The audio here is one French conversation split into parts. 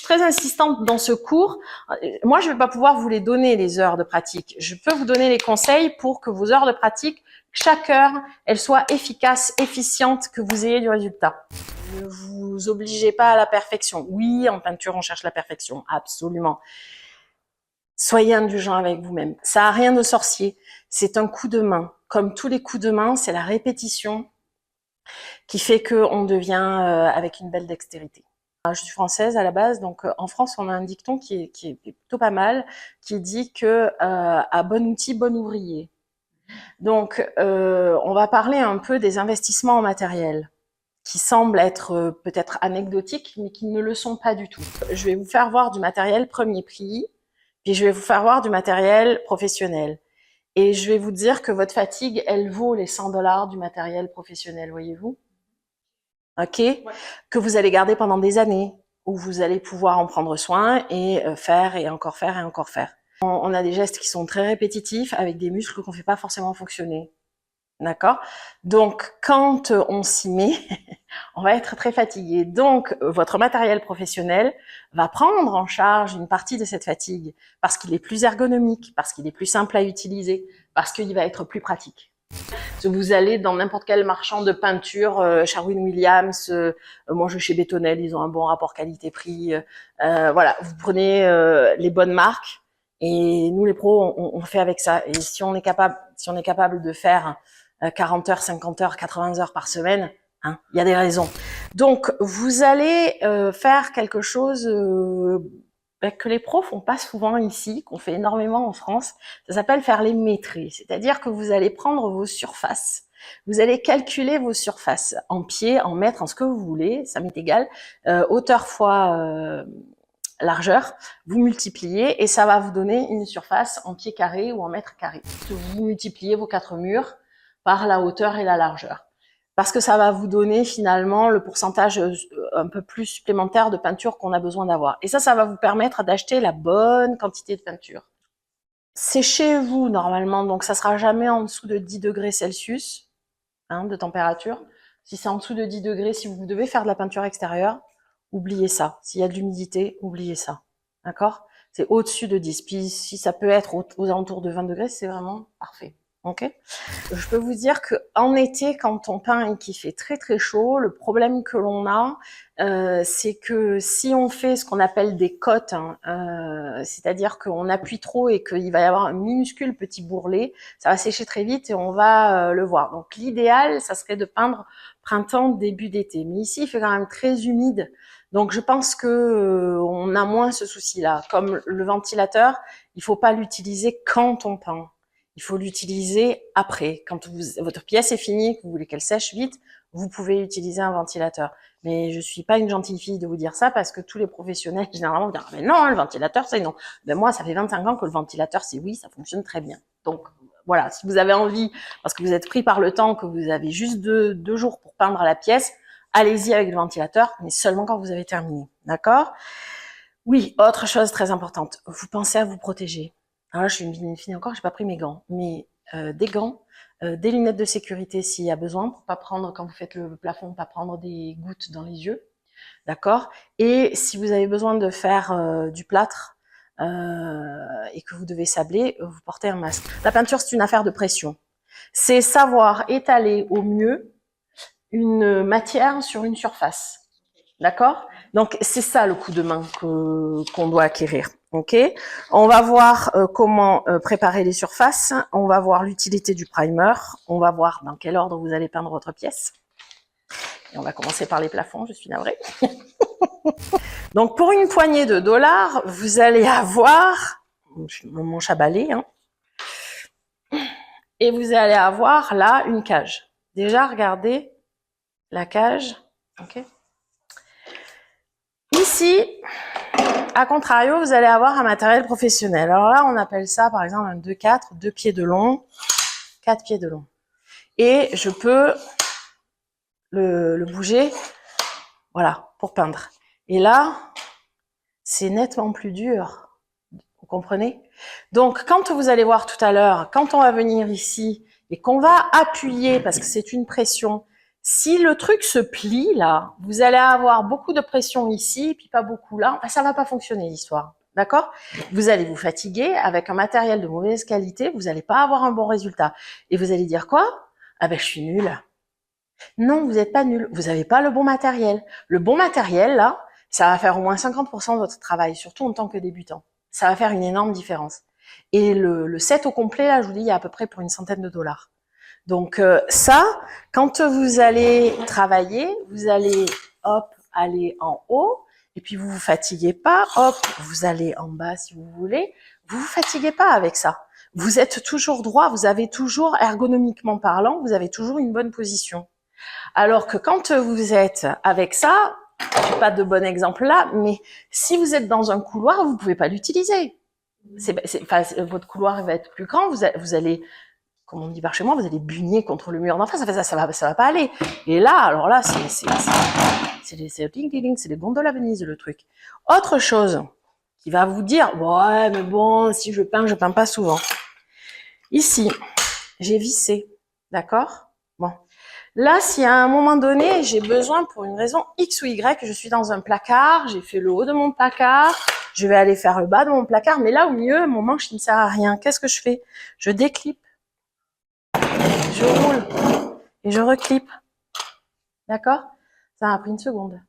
très insistante dans ce cours. Moi, je ne vais pas pouvoir vous les donner, les heures de pratique. Je peux vous donner les conseils pour que vos heures de pratique, chaque heure, elles soient efficaces, efficientes, que vous ayez du résultat. Ne vous obligez pas à la perfection. Oui, en peinture, on cherche la perfection, absolument. Soyez indulgent avec vous-même. Ça n'a rien de sorcier. C'est un coup de main. Comme tous les coups de main, c'est la répétition qui fait qu'on devient avec une belle dextérité. Je suis française à la base, donc en France, on a un dicton qui est plutôt pas mal, qui dit que à bon outil, bon ouvrier. Donc, on va parler un peu des investissements en matériel, qui semblent être peut-être anecdotiques, mais qui ne le sont pas du tout. Je vais vous faire voir du matériel premier prix, puis je vais vous faire voir du matériel professionnel. Et je vais vous dire que votre fatigue, elle vaut les 100 $ du matériel professionnel, voyez-vous? Ok, ouais. Que vous allez garder pendant des années, où vous allez pouvoir en prendre soin et faire et encore faire et encore faire. On a des gestes qui sont très répétitifs avec des muscles qu'on ne fait pas forcément fonctionner. D'accord? Donc, quand on s'y met, on va être très fatigué. Donc, votre matériel professionnel va prendre en charge une partie de cette fatigue parce qu'il est plus ergonomique, parce qu'il est plus simple à utiliser, parce qu'il va être plus pratique. Vous allez dans n'importe quel marchand de peinture, Sherwin-Williams, moi je vais chez Bétonnel, ils ont un bon rapport qualité-prix. Voilà, vous prenez les bonnes marques et nous les pros, on fait avec ça. Et si on est capable de faire 40 heures, 50 heures, 80 heures par semaine, hein, il y a des raisons. Donc vous allez faire quelque chose que les pros font pas souvent ici, qu'on fait énormément en France. Ça s'appelle faire les maîtrises. C'est-à-dire que vous allez prendre vos surfaces. Vous allez calculer vos surfaces en pieds, en mètres, en ce que vous voulez, ça m'est égal, hauteur fois largeur, vous multipliez et ça va vous donner une surface en pieds carrés ou en mètres carrés. Vous multipliez vos 4 murs par la hauteur et la largeur. Parce que ça va vous donner finalement le pourcentage un peu plus supplémentaire de peinture qu'on a besoin d'avoir. Et ça va vous permettre d'acheter la bonne quantité de peinture. C'est chez vous normalement, donc ça sera jamais en dessous de 10 degrés Celsius hein, de température. Si c'est en dessous de 10 degrés, si vous devez faire de la peinture extérieure, oubliez ça. S'il y a de l'humidité, oubliez ça. D'accord? C'est au-dessus de 10. Puis si ça peut être aux alentours de 20 degrés, c'est vraiment parfait. Ok. Je peux vous dire que en été, quand on peint et qu'il fait très très chaud, le problème que l'on a, c'est que si on fait ce qu'on appelle des cottes, hein, c'est-à-dire qu'on appuie trop et qu'il va y avoir un minuscule petit bourrelet, ça va sécher très vite et on va le voir. Donc l'idéal, ça serait de peindre printemps, début d'été. Mais ici, il fait quand même très humide. Donc je pense que on a moins ce souci-là. Comme le ventilateur, il faut pas l'utiliser quand on peint. Il faut l'utiliser après. Quand votre pièce est finie, que vous voulez qu'elle sèche vite, vous pouvez utiliser un ventilateur. Mais je suis pas une gentille fille de vous dire ça parce que tous les professionnels, généralement, vont dire, mais non, le ventilateur, c'est non. Ben moi, ça fait 25 ans que le ventilateur, c'est oui, ça fonctionne très bien. Donc, voilà, si vous avez envie, parce que vous êtes pris par le temps, que vous avez juste deux jours pour peindre la pièce, allez-y avec le ventilateur, mais seulement quand vous avez terminé. D'accord? Oui, autre chose très importante, vous pensez à vous protéger. Alors là, je suis une fille encore, j'ai pas pris mes gants, mais des gants, des lunettes de sécurité s'il y a besoin, pour pas prendre, quand vous faites le plafond, pas prendre des gouttes dans les yeux, d'accord? Et si vous avez besoin de faire du plâtre et que vous devez sabler, vous portez un masque. La peinture, c'est une affaire de pression. C'est savoir étaler au mieux une matière sur une surface. D'accord? Donc, c'est ça le coup de main qu'on doit acquérir. Ok? On va voir comment préparer les surfaces. On va voir l'utilité du primer. On va voir dans quel ordre vous allez peindre votre pièce. Et on va commencer par les plafonds, je suis navrée. Donc, pour une poignée de $, vous allez avoir mon manche à balai, hein, et vous allez avoir là une cage. Déjà, regardez la cage. Ok? Ici, à contrario, vous allez avoir un matériel professionnel. Alors là, on appelle ça, par exemple, un 2-4, 2 pieds de long, 4 pieds de long. Et je peux le bouger, voilà, pour peindre. Et là, c'est nettement plus dur. Vous comprenez? Donc, quand vous allez voir tout à l'heure, quand on va venir ici et qu'on va appuyer, parce que c'est une pression, Si le truc se plie là, vous allez avoir beaucoup de pression ici, puis pas beaucoup là, ça va pas fonctionner l'histoire. D'accord? Vous allez vous fatiguer avec un matériel de mauvaise qualité, vous n'allez pas avoir un bon résultat. Et vous allez dire quoi? Ah ben je suis nulle. Non, vous n'êtes pas nul, vous n'avez pas le bon matériel. Le bon matériel là, ça va faire au moins 50% de votre travail, surtout en tant que débutant. Ça va faire une énorme différence. Et le set au complet là, je vous dis, il y a à peu près pour une centaine de dollars. Donc ça, quand vous allez travailler, vous allez hop aller en haut et puis vous vous fatiguez pas, hop vous allez en bas si vous voulez, vous vous fatiguez pas avec ça. Vous êtes toujours droit, vous avez toujours ergonomiquement parlant, vous avez toujours une bonne position. Alors que quand vous êtes avec ça, j'ai pas de bon exemple là, mais si vous êtes dans un couloir, vous pouvez pas l'utiliser. Votre couloir va être plus grand, vous allez comme on dit par chez moi, vous allez bugner contre le mur d'en face, ça va pas aller. Et là, alors là, c'est les gondoles à Venise, le truc. Autre chose qui va vous dire, ouais, mais bon, si je peins pas souvent. Ici, j'ai vissé, d'accord? Bon. Là, si à un moment donné, j'ai besoin pour une raison X ou Y, je suis dans un placard, j'ai fait le haut de mon placard, je vais aller faire le bas de mon placard, mais là, au milieu, mon manche, il ne sert à rien. Qu'est-ce que je fais? Je déclipe. Je roule et je reclipe. D'accord? Ça m'a pris une seconde.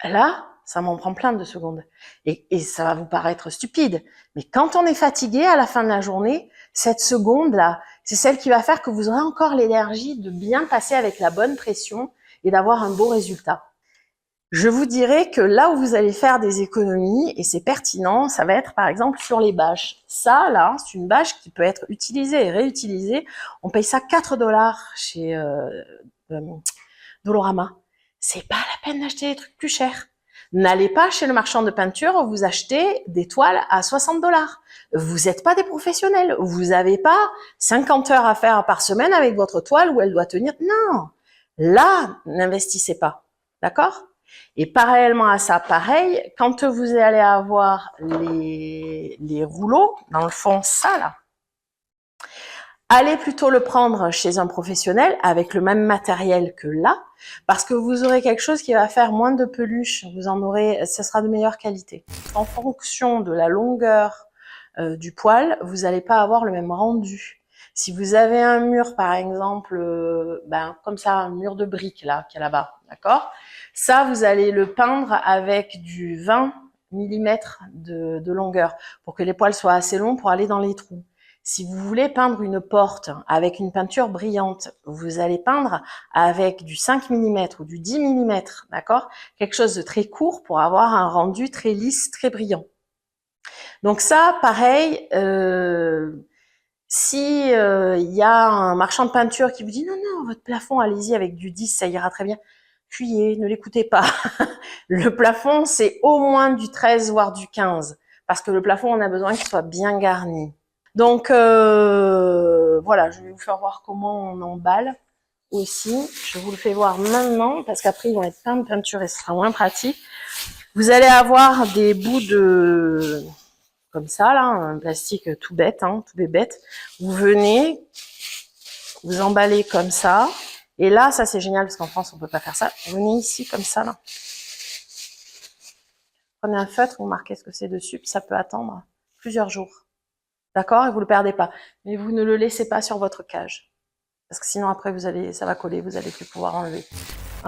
Là, ça m'en prend plein de secondes. Et ça va vous paraître stupide. Mais quand on est fatigué à la fin de la journée, cette seconde-là, c'est celle qui va faire que vous aurez encore l'énergie de bien passer avec la bonne pression et d'avoir un beau résultat. Je vous dirais que là où vous allez faire des économies, et c'est pertinent, ça va être par exemple sur les bâches. Ça, là, c'est une bâche qui peut être utilisée et réutilisée. On paye ça 4 dollars chez Dolorama. C'est pas la peine d'acheter des trucs plus chers. N'allez pas chez le marchand de peinture, vous achetez des toiles à 60 dollars. Vous n'êtes pas des professionnels. Vous n'avez pas 50 heures à faire par semaine avec votre toile où elle doit tenir. Non. Là, n'investissez pas. D'accord? Et parallèlement à ça, pareil, quand vous allez avoir les rouleaux, dans le fond, ça là, allez plutôt le prendre chez un professionnel avec le même matériel que là, parce que vous aurez quelque chose qui va faire moins de peluche, vous en aurez, ça sera de meilleure qualité. En fonction de la longueur du poil, vous n'allez pas avoir le même rendu. Si vous avez un mur, par exemple, comme ça, un mur de briques là, qui est là-bas, d'accord? Ça, vous allez le peindre avec du 20 mm de longueur pour que les poils soient assez longs pour aller dans les trous. Si vous voulez peindre une porte avec une peinture brillante, vous allez peindre avec du 5 mm ou du 10 mm, d'accord? Quelque chose de très court pour avoir un rendu très lisse, très brillant. Donc ça, pareil, si y a un marchand de peinture qui vous dit non, votre plafond, allez-y avec du 10, ça ira très bien. Fuyez, ne l'écoutez pas. Le plafond, c'est au moins du 13, voire du 15. Parce que le plafond, on a besoin qu'il soit bien garni. Donc, voilà, je vais vous faire voir comment on emballe aussi. Je vous le fais voir maintenant, parce qu'après, ils vont être plein de peinture et ce sera moins pratique. Vous allez avoir des bouts de... comme ça, là, un plastique tout bête, tout bébête. Vous venez, vous emballez comme ça. Et là, ça c'est génial parce qu'en France, on peut pas faire ça. Vous venez ici comme ça, là. Prenez un feutre, vous marquez ce que c'est dessus, puis ça peut attendre plusieurs jours. D'accord? Et vous le perdez pas. Mais vous ne le laissez pas sur votre cage. Parce que sinon, après, ça va coller, vous allez plus pouvoir enlever.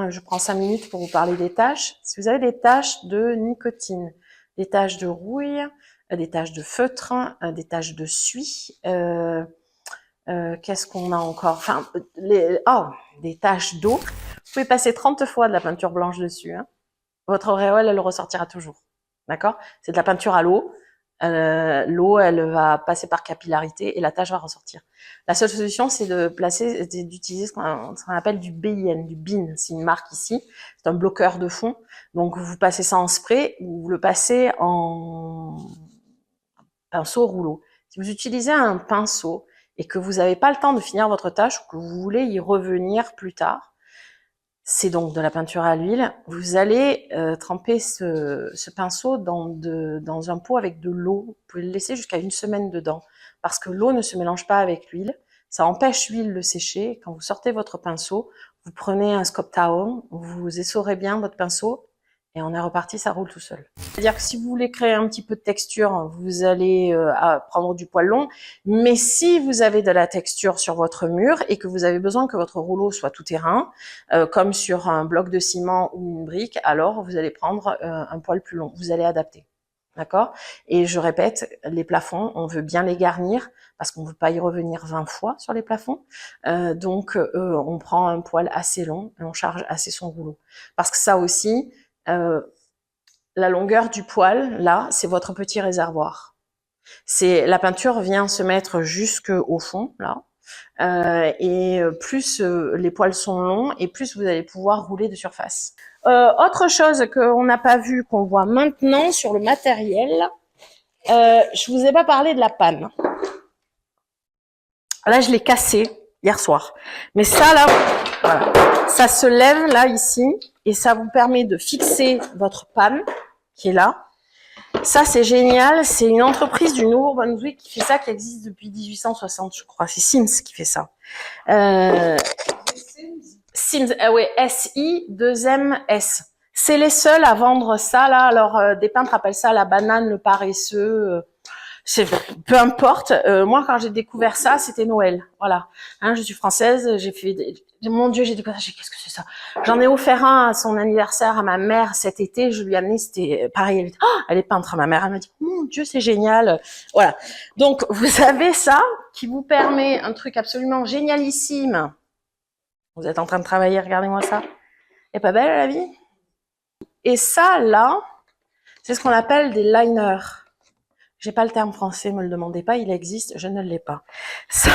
Je prends 5 minutes pour vous parler des taches. Si vous avez des taches de nicotine, des taches de rouille, des taches de feutre, des taches de suie, qu'est-ce qu'on a encore? Enfin, des taches d'eau. Vous pouvez passer 30 fois de la peinture blanche dessus. Votre auréole, elle ressortira toujours. D'accord? C'est de la peinture à l'eau. L'eau, elle va passer par capillarité et la tache va ressortir. La seule solution, c'est d'utiliser ce qu'on appelle du BIN, du BIN. C'est une marque ici. C'est un bloqueur de fond. Donc, vous passez ça en spray ou vous le passez en pinceau rouleau. Si vous utilisez un pinceau et que vous n'avez pas le temps de finir votre tâche ou que vous voulez y revenir plus tard, c'est donc de la peinture à l'huile. Vous allez tremper ce pinceau dans un pot avec de l'eau. Vous pouvez le laisser jusqu'à 1 semaine dedans parce que l'eau ne se mélange pas avec l'huile. Ça empêche l'huile de sécher. Quand vous sortez votre pinceau, Vous prenez un scope towel, vous essorez bien votre pinceau et on est reparti, ça roule tout seul. C'est-à-dire que si vous voulez créer un petit peu de texture, vous allez prendre du poil long. Mais si vous avez de la texture sur votre mur et que vous avez besoin que votre rouleau soit tout terrain, comme sur un bloc de ciment ou une brique, alors vous allez prendre un poil plus long. Vous allez adapter. D'accord? Et je répète, les plafonds, on veut bien les garnir parce qu'on ne veut pas y revenir 20 fois sur les plafonds. Donc, on prend un poil assez long et on charge assez son rouleau. Parce que ça aussi, la longueur du poil, là, c'est votre petit réservoir. La peinture vient se mettre jusqu'au fond, là. Et plus les poils sont longs et plus vous allez pouvoir rouler de surface. Autre chose qu'on n'a pas vu, qu'on voit maintenant sur le matériel, je vous ai pas parlé de la panne. Là, je l'ai cassé hier soir. Mais ça, là, voilà. Ça se lève, là, ici, et ça vous permet de fixer votre panne, qui est là. Ça, c'est génial. C'est une entreprise du Nouveau-Brunswick qui fait ça, qui existe depuis 1860, je crois. C'est Sims qui fait ça. Sims, ouais, S-I-2-M-S. C'est les seuls à vendre ça, là. Alors, des peintres appellent ça la banane, le paresseux. Peu importe. Moi, quand j'ai découvert ça, c'était Noël. Voilà. Hein, je suis française. J'ai fait. Mon Dieu, j'ai découvert. Qu'est-ce que c'est ça? J'en ai offert un à son anniversaire à ma mère cet été. Je lui ai amené. C'était pareil. Elle est peintre. Ma mère, elle m'a dit, mon Dieu, c'est génial. Voilà. Donc, vous avez ça qui vous permet un truc absolument génialissime. Vous êtes en train de travailler. Regardez-moi ça. Elle est pas belle la vie? Et ça, là, c'est ce qu'on appelle des liners. J'ai pas le terme français, me le demandez pas, il existe, je ne l'ai pas. Ça,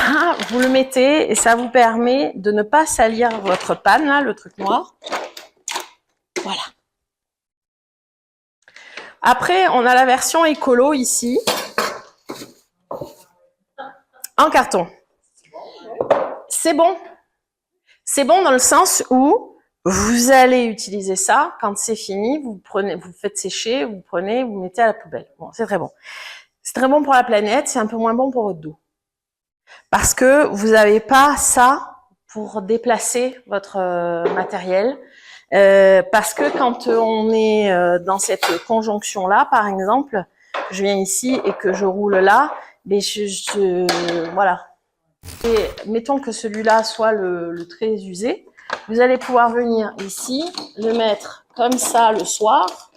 vous le mettez et ça vous permet de ne pas salir votre panne, là, le truc noir. Voilà. Après, on a la version écolo ici, en carton. C'est bon. C'est bon dans le sens où vous allez utiliser ça, quand c'est fini, vous faites sécher, vous prenez, vous mettez à la poubelle. Bon, c'est très bon. C'est très bon pour la planète, c'est un peu moins bon pour votre dos. Parce que vous n'avez pas ça pour déplacer votre matériel. Parce que quand on est dans cette conjonction-là, par exemple, je viens ici et que je roule là, mais voilà. Et mettons que celui-là soit le très usé, vous allez pouvoir venir ici, le mettre comme ça le soir,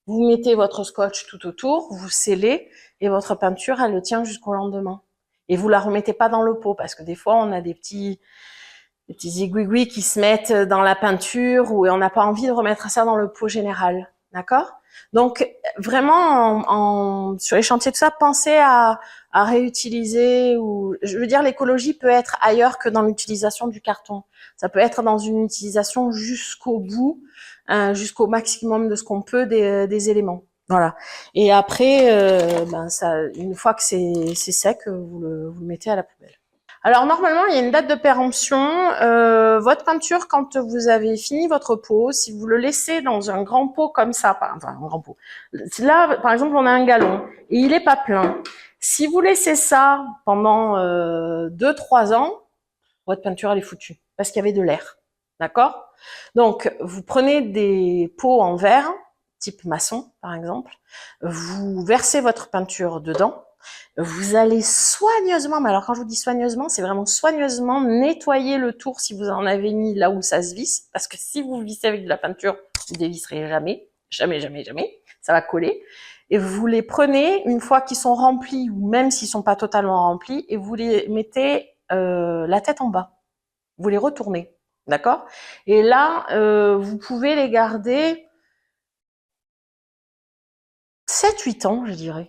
vous mettez votre scotch tout autour, vous scellez, et votre peinture, elle le tient jusqu'au lendemain. Et vous la remettez pas dans le pot, parce que des fois, on a des petits aiguilles qui se mettent dans la peinture, ou on n'a pas envie de remettre ça dans le pot général. D'accord? Donc, vraiment, sur les chantiers, tout ça, pensez à réutiliser, ou, je veux dire, l'écologie peut être ailleurs que dans l'utilisation du carton. Ça peut être dans une utilisation jusqu'au bout, jusqu'au maximum de ce qu'on peut des éléments. Voilà. Et après, une fois que c'est sec, vous le mettez à la poubelle. Alors normalement, il y a une date de péremption. Votre peinture, quand vous avez fini votre pot, si vous le laissez dans un grand pot comme ça, enfin un grand pot. Là, par exemple, on a un gallon et il est pas plein. Si vous laissez ça pendant 2-3 ans, votre peinture elle est foutue parce qu'il y avait de l'air. D'accord? Donc, vous prenez des pots en verre, type maçon par exemple, vous versez votre peinture dedans, vous allez soigneusement, mais alors quand je vous dis soigneusement, c'est vraiment soigneusement nettoyer le tour si vous en avez mis là où ça se visse, parce que si vous vissez avec de la peinture, vous ne dévisserez jamais, jamais, jamais, jamais, ça va coller. Et vous les prenez une fois qu'ils sont remplis, ou même s'ils sont pas totalement remplis, et vous les mettez la tête en bas. Vous les retournez, d'accord? Et là, vous pouvez les garder 7-8 ans, je dirais.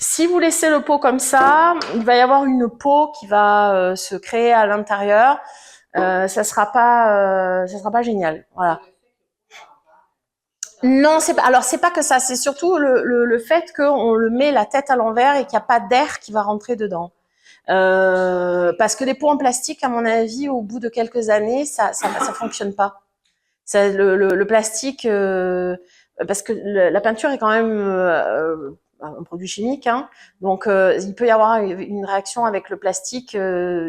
Si vous laissez le pot comme ça, il va y avoir une peau qui va se créer à l'intérieur. Ça sera pas génial. Voilà. Non, c'est pas. Alors c'est pas que ça. C'est surtout le fait qu'on le met la tête à l'envers et qu'il n'y a pas d'air qui va rentrer dedans. Parce que les pots en plastique, à mon avis, au bout de quelques années, ça fonctionne pas. Le plastique, parce que la peinture est quand même un produit chimique, hein. Donc il peut y avoir une réaction avec le plastique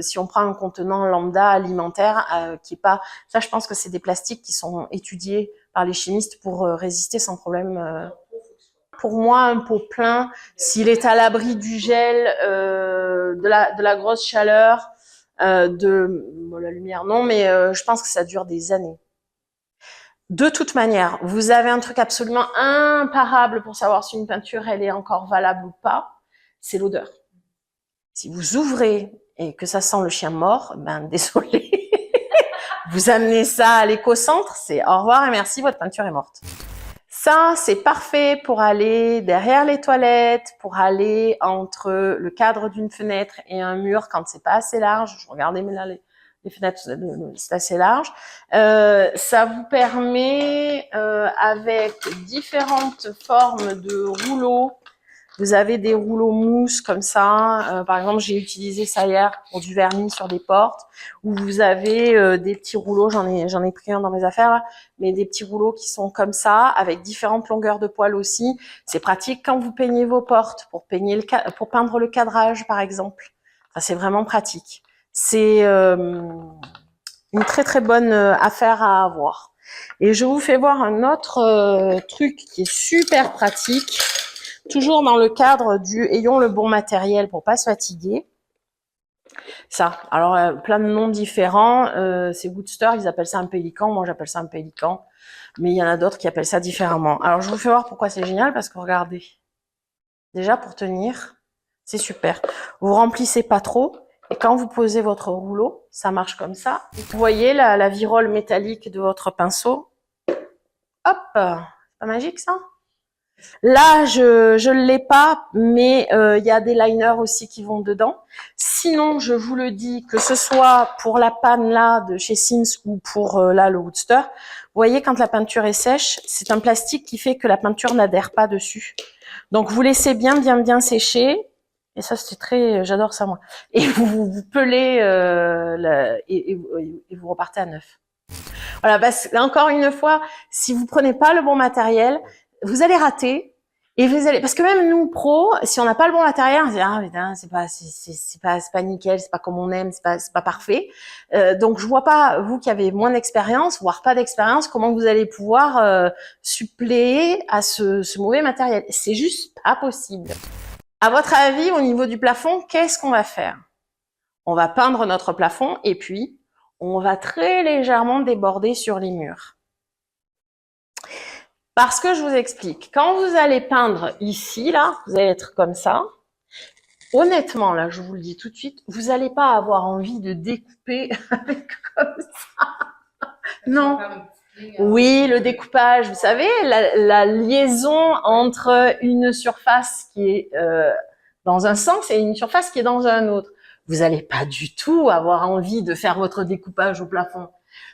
si on prend un contenant lambda alimentaire qui est pas. Ça, je pense que c'est des plastiques qui sont étudiés par les chimistes pour résister sans problème. Pour moi, un pot plein, s'il est à l'abri du gel, de la grosse chaleur, la lumière, non, mais je pense que ça dure des années. De toute manière, vous avez un truc absolument imparable pour savoir si une peinture, elle est encore valable ou pas, c'est l'odeur. Si vous ouvrez et que ça sent le chien mort, ben désolé. Vous amenez ça à l'éco-centre, c'est au revoir et merci, votre peinture est morte. Ça, c'est parfait pour aller derrière les toilettes, pour aller entre le cadre d'une fenêtre et un mur quand c'est pas assez large. Je regardais, mais là, les fenêtres, c'est assez large. Ça vous permet, avec différentes formes de rouleaux, vous avez des rouleaux mousse comme ça. Par exemple, j'ai utilisé ça hier pour du vernis sur des portes. Où vous avez des petits rouleaux. J'en ai pris un dans mes affaires là, mais des petits rouleaux qui sont comme ça, avec différentes longueurs de poils aussi. C'est pratique quand vous peignez vos portes pour peindre le cadrage, par exemple. Ça, c'est vraiment pratique. C'est une très très bonne affaire à avoir. Et je vous fais voir un autre truc qui est super pratique. Toujours dans le cadre du ayons le bon matériel pour pas se fatiguer. Ça, alors plein de noms différents. C'est Woodster, ils appellent ça un pélican. Moi, j'appelle ça un pélican. Mais il y en a d'autres qui appellent ça différemment. Alors, je vous fais voir pourquoi c'est génial, parce que regardez. Déjà, pour tenir, c'est super. Vous remplissez pas trop. Et quand vous posez votre rouleau, ça marche comme ça. Vous voyez la virole métallique de votre pinceau. Hop, c'est pas magique ça? Là, je l'ai pas, mais il y a des liners aussi qui vont dedans. Sinon, je vous le dis, que ce soit pour la panne là de chez Sims ou pour là le Woodster, vous voyez quand la peinture est sèche, c'est un plastique qui fait que la peinture n'adhère pas dessus. Donc vous laissez bien sécher. Et ça c'est très, j'adore ça moi. Et vous pelez et vous repartez à neuf. Voilà, parce que, encore une fois, si vous prenez pas le bon matériel, vous allez rater et vous allez, parce que même nous pros, si on n'a pas le bon matériel, on se dit ah putain c'est pas nickel, c'est pas comme on aime, c'est pas parfait. Donc je vois pas, vous qui avez moins d'expérience, voire pas d'expérience, comment vous allez pouvoir suppléer à ce mauvais matériel. C'est juste pas possible. À votre avis, au niveau du plafond, qu'est-ce qu'on va faire? On va peindre notre plafond et puis on va très légèrement déborder sur les murs. Parce que je vous explique, quand vous allez peindre ici, là, vous allez être comme ça. Honnêtement, là, je vous le dis tout de suite, vous n'allez pas avoir envie de découper avec comme ça. Non. Oui, le découpage, vous savez, la liaison entre une surface qui est dans un sens et une surface qui est dans un autre. Vous n'allez pas du tout avoir envie de faire votre découpage au plafond.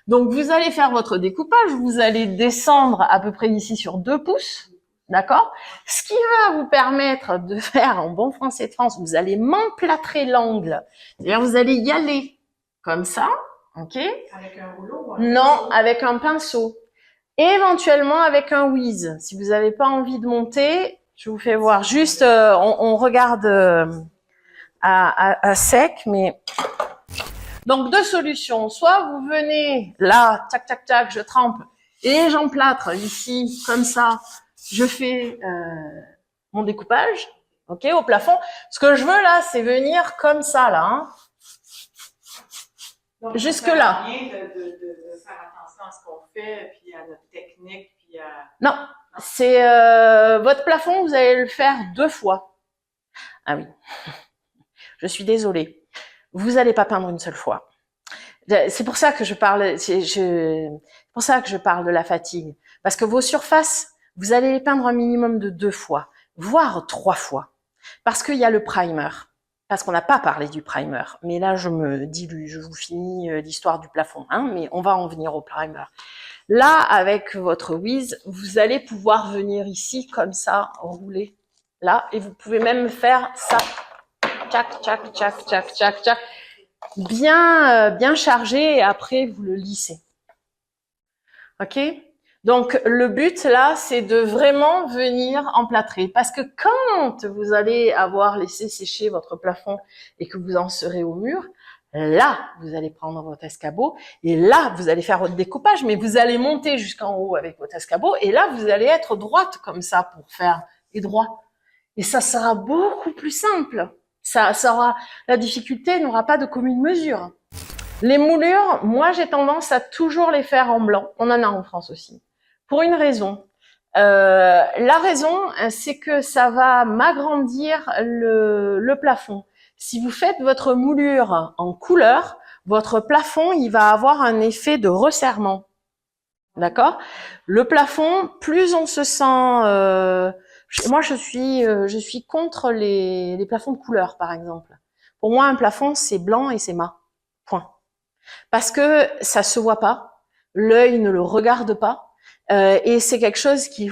Donc, vous allez faire votre découpage, vous allez descendre à peu près ici sur 2 pouces, d'accord? Ce qui va vous permettre de faire, en bon français de France, vous allez m'emplâtrer l'angle. C'est-à-dire, vous allez y aller comme ça, ok? Avec un rouleau? Non, avec un pinceau. Éventuellement avec un whiz. Si vous n'avez pas envie de monter, je vous fais voir. Juste, on regarde à sec, mais... Donc, 2 solutions. Soit vous venez là, tac, tac, tac, je trempe et j'emplâtre ici, comme ça. Je fais mon découpage, ok, au plafond. Ce que je veux là, c'est venir comme ça, là. Hein. Jusque là. Rien de faire attention à ce qu'on fait, puis à notre technique, puis à... Non, c'est votre plafond, vous allez le faire 2 fois. Ah oui, je suis désolée. Vous n'allez pas peindre une seule fois. C'est pour ça que je parle. C'est pour ça que je parle de la fatigue, parce que vos surfaces, vous allez les peindre un minimum de 2 fois, voire 3 fois, parce qu'il y a le primer. Parce qu'on n'a pas parlé du primer, mais là je me dilue, je vous finis l'histoire du plafond, hein, mais on va en venir au primer. Là, avec votre whiz, vous allez pouvoir venir ici comme ça, rouler là, et vous pouvez même faire ça, tchac, tchac, tchac, tchac, tchac, tchac, bien chargé, et après vous le lissez. Ok? Donc, le but, là, c'est de vraiment venir emplâtrer. Parce que quand vous allez avoir laissé sécher votre plafond et que vous en serez au mur, là, vous allez prendre votre escabeau et là, vous allez faire votre découpage, mais vous allez monter jusqu'en haut avec votre escabeau et là, vous allez être droite comme ça pour faire les droits. Et ça sera beaucoup plus simple. Ça aura, la difficulté n'aura pas de commune mesure. Les moulures, moi, j'ai tendance à toujours les faire en blanc. On en a en France aussi. Pour une raison. La raison, c'est que ça va m'agrandir le plafond. Si vous faites votre moulure en couleur, votre plafond, il va avoir un effet de resserrement. D'accord? Le plafond, plus on se sent... moi, je suis contre les plafonds de couleur, par exemple. Pour moi, un plafond, c'est blanc et c'est mat. Point. Parce que ça se voit pas, l'œil ne le regarde pas, et c'est quelque chose qui,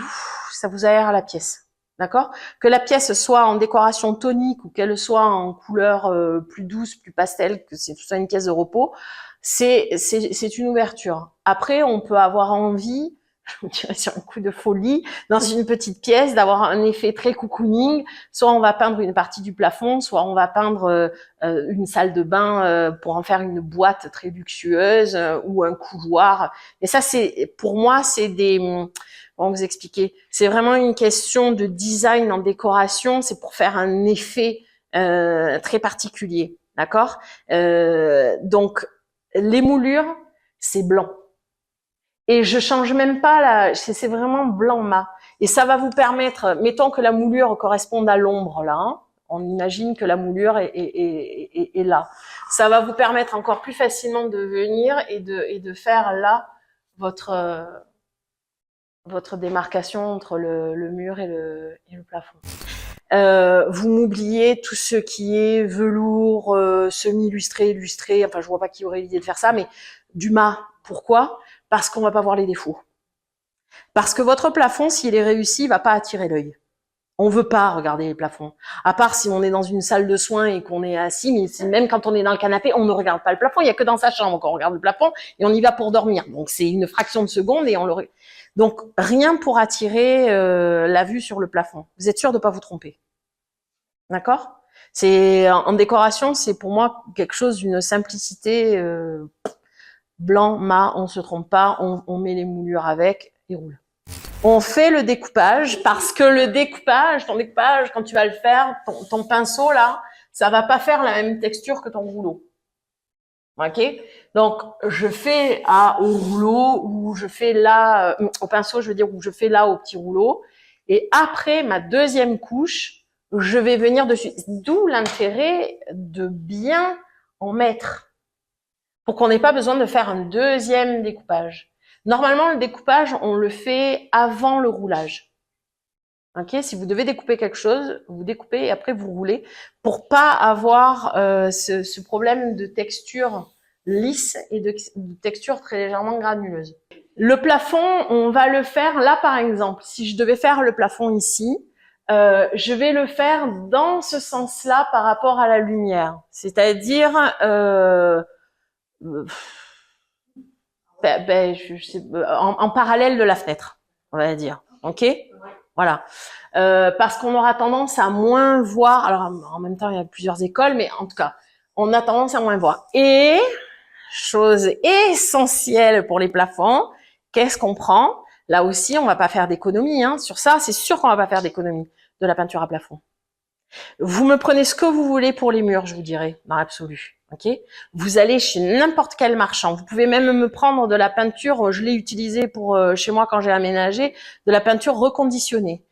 ça vous aère la pièce, d'accord? Que la pièce soit en décoration tonique ou qu'elle soit en couleur plus douce, plus pastel, que c'est tout ça une pièce de repos, c'est une ouverture. Après, on peut avoir envie, je vous dirais sur un coup de folie, dans une petite pièce, d'avoir un effet très cocooning. Soit on va peindre une partie du plafond, soit on va peindre une salle de bain pour en faire une boîte très luxueuse ou un couloir. Et ça, c'est pour moi, c'est des... Comment vous expliquer? C'est vraiment une question de design en décoration. C'est pour faire un effet très particulier, d'accord? Donc, les moulures, c'est blanc. Et je change même pas c'est vraiment blanc mat. Et ça va vous permettre, mettons que la moulure corresponde à l'ombre là, hein, on imagine que la moulure est là. Ça va vous permettre encore plus facilement de venir et de faire là votre démarcation entre le mur et le plafond. Vous m'oubliez tout ce qui est velours, semi-lustré, lustré, enfin je vois pas qui aurait l'idée de faire ça, mais du mat. Pourquoi? Parce qu'on va pas voir les défauts. Parce que votre plafond, s'il est réussi, il va pas attirer l'œil. On veut pas regarder les plafonds. À part si on est dans une salle de soins et qu'on est assis, mais même quand on est dans le canapé, on ne regarde pas le plafond. Il y a que dans sa chambre qu'on regarde le plafond et on y va pour dormir. Donc c'est une fraction de seconde et on le... Donc rien pour attirer la vue sur le plafond. Vous êtes sûr de pas vous tromper. D'accord? C'est en décoration, c'est pour moi quelque chose d'une simplicité blanc, mat, on se trompe pas, on met les moulures avec et roule. On fait le découpage parce que le découpage, ton découpage, quand tu vas le faire, ton pinceau là, ça va pas faire la même texture que ton rouleau. Ok? Donc je fais au rouleau ou je fais là au pinceau, je veux dire, ou je fais là au petit rouleau. Et après ma deuxième couche, je vais venir dessus. D'où l'intérêt de bien en mettre pour qu'on n'ait pas besoin de faire un deuxième découpage. Normalement, le découpage, on le fait avant le roulage. Ok, si vous devez découper quelque chose, vous découpez et après vous roulez pour pas avoir ce problème de texture lisse et de texture très légèrement granuleuse. Le plafond, on va le faire là par exemple. Si je devais faire le plafond ici, je vais le faire dans ce sens-là par rapport à la lumière. C'est-à-dire en parallèle de la fenêtre, on va dire. Ok? Voilà. Parce qu'on aura tendance à moins voir. Alors, en même temps, il y a plusieurs écoles, mais en tout cas, on a tendance à moins voir. Et, chose essentielle pour les plafonds, qu'est-ce qu'on prend? Là aussi, on va pas faire d'économie, hein. Sur ça, c'est sûr qu'on va pas faire d'économie de la peinture à plafond. Vous me prenez ce que vous voulez pour les murs, je vous dirai, dans l'absolu. Ok, vous allez chez n'importe quel marchand. Vous pouvez même me prendre de la peinture. Je l'ai utilisée pour chez moi quand j'ai aménagé, de la peinture reconditionnée.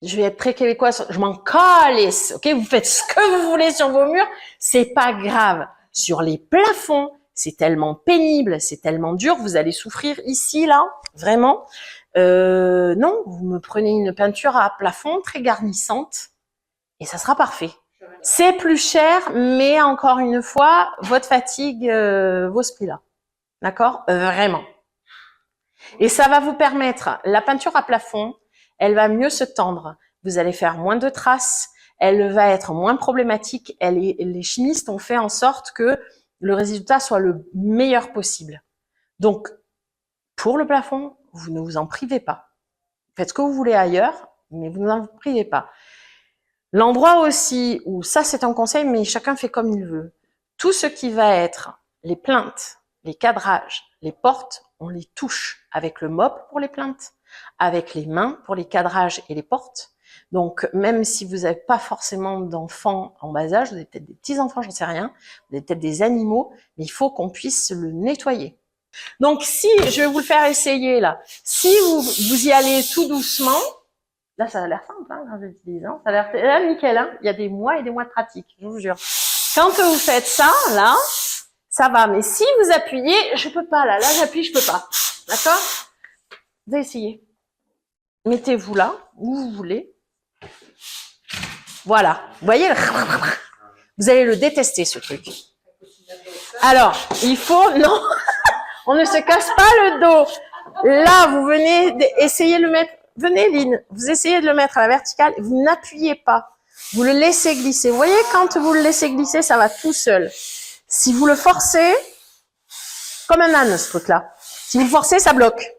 Je vais être très québécoise. Je m'en calisse. Ok, vous faites ce que vous voulez sur vos murs, c'est pas grave. Sur les plafonds, c'est tellement pénible, c'est tellement dur. Vous allez souffrir ici, là, vraiment. Non, vous me prenez une peinture à plafond très garnissante et ça sera parfait. C'est plus cher, mais encore une fois, votre fatigue vaut ce prix-là. D'accord? Vraiment. Et ça va vous permettre, la peinture à plafond, elle va mieux se tendre. Vous allez faire moins de traces, elle va être moins problématique. Les chimistes ont fait en sorte que le résultat soit le meilleur possible. Donc, pour le plafond, vous ne vous en privez pas. Faites ce que vous voulez ailleurs, mais vous n'en privez pas. L'endroit aussi où, ça c'est un conseil, mais chacun fait comme il veut. Tout ce qui va être les plinthes, les cadrages, les portes, on les touche avec le mop pour les plinthes, avec les mains pour les cadrages et les portes. Donc, même si vous n'avez pas forcément d'enfants en bas âge, vous avez peut-être des petits-enfants, j'en sais rien, vous avez peut-être des animaux, mais il faut qu'on puisse le nettoyer. Donc, si, je vais vous le faire essayer là, si vous y allez tout doucement, là, ça a l'air simple, hein, quand j'utilise, hein, ça a l'air là, nickel, hein, il y a des mois et des mois de pratique, je vous jure. Quand vous faites ça, là, ça va, mais si vous appuyez, je peux pas, là j'appuie, je peux pas, d'accord? Vous allez essayer. Mettez-vous là, où vous voulez. Voilà, vous voyez, vous allez le détester, ce truc. Alors, il faut, non, on ne se casse pas le dos. Là, vous venez essayer de le mettre, venez Lynn, vous essayez de le mettre à la verticale, vous n'appuyez pas, vous le laissez glisser. Vous voyez, quand vous le laissez glisser, ça va tout seul. Si vous le forcez, comme un âne, ce truc-là. Si vous le forcez, ça bloque.